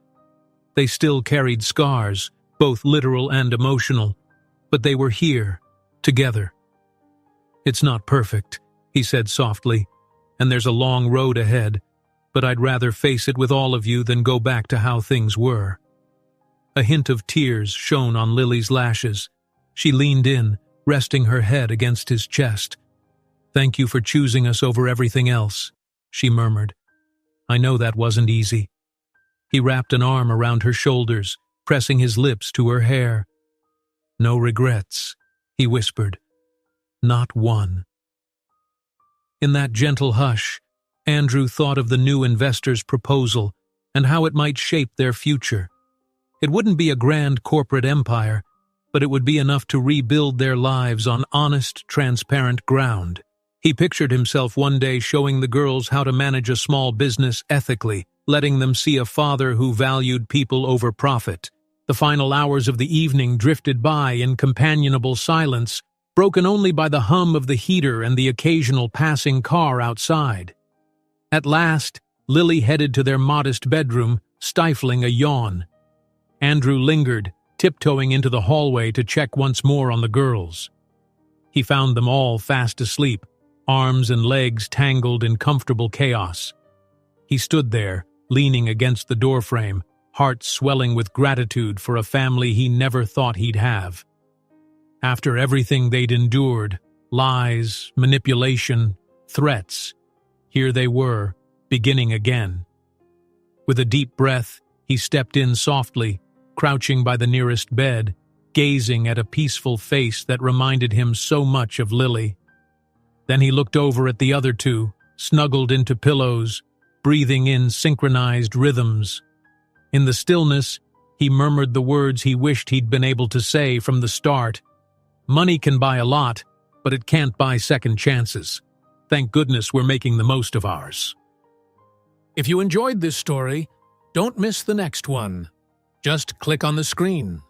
They still carried scars, both literal and emotional, but they were here, together. "It's not perfect," he said softly, "and there's a long road ahead, but I'd rather face it with all of you than go back to how things were." A hint of tears shone on Lily's lashes. She leaned in, resting her head against his chest. "Thank you for choosing us over everything else," she murmured. "I know that wasn't easy." He wrapped an arm around her shoulders, pressing his lips to her hair. "No regrets," he whispered. "Not one." In that gentle hush, Andrew thought of the new investor's proposal and how it might shape their future. It wouldn't be a grand corporate empire, but it would be enough to rebuild their lives on honest, transparent ground. He pictured himself one day showing the girls how to manage a small business ethically, letting them see a father who valued people over profit. The final hours of the evening drifted by in companionable silence, broken only by the hum of the heater and the occasional passing car outside. At last, Lily headed to their modest bedroom, stifling a yawn. Andrew lingered, tiptoeing into the hallway to check once more on the girls. He found them all fast asleep, arms and legs tangled in comfortable chaos. He stood there, leaning against the doorframe, heart swelling with gratitude for a family he never thought he'd have. After everything they'd endured, lies, manipulation, threats, here they were, beginning again. With a deep breath, he stepped in softly, crouching by the nearest bed, gazing at a peaceful face that reminded him so much of Lily. Then he looked over at the other 2, snuggled into pillows, breathing in synchronized rhythms. In the stillness, he murmured the words he wished he'd been able to say from the start. "Money can buy a lot, but it can't buy second chances. Thank goodness we're making the most of ours." If you enjoyed this story, don't miss the next one. Just click on the screen.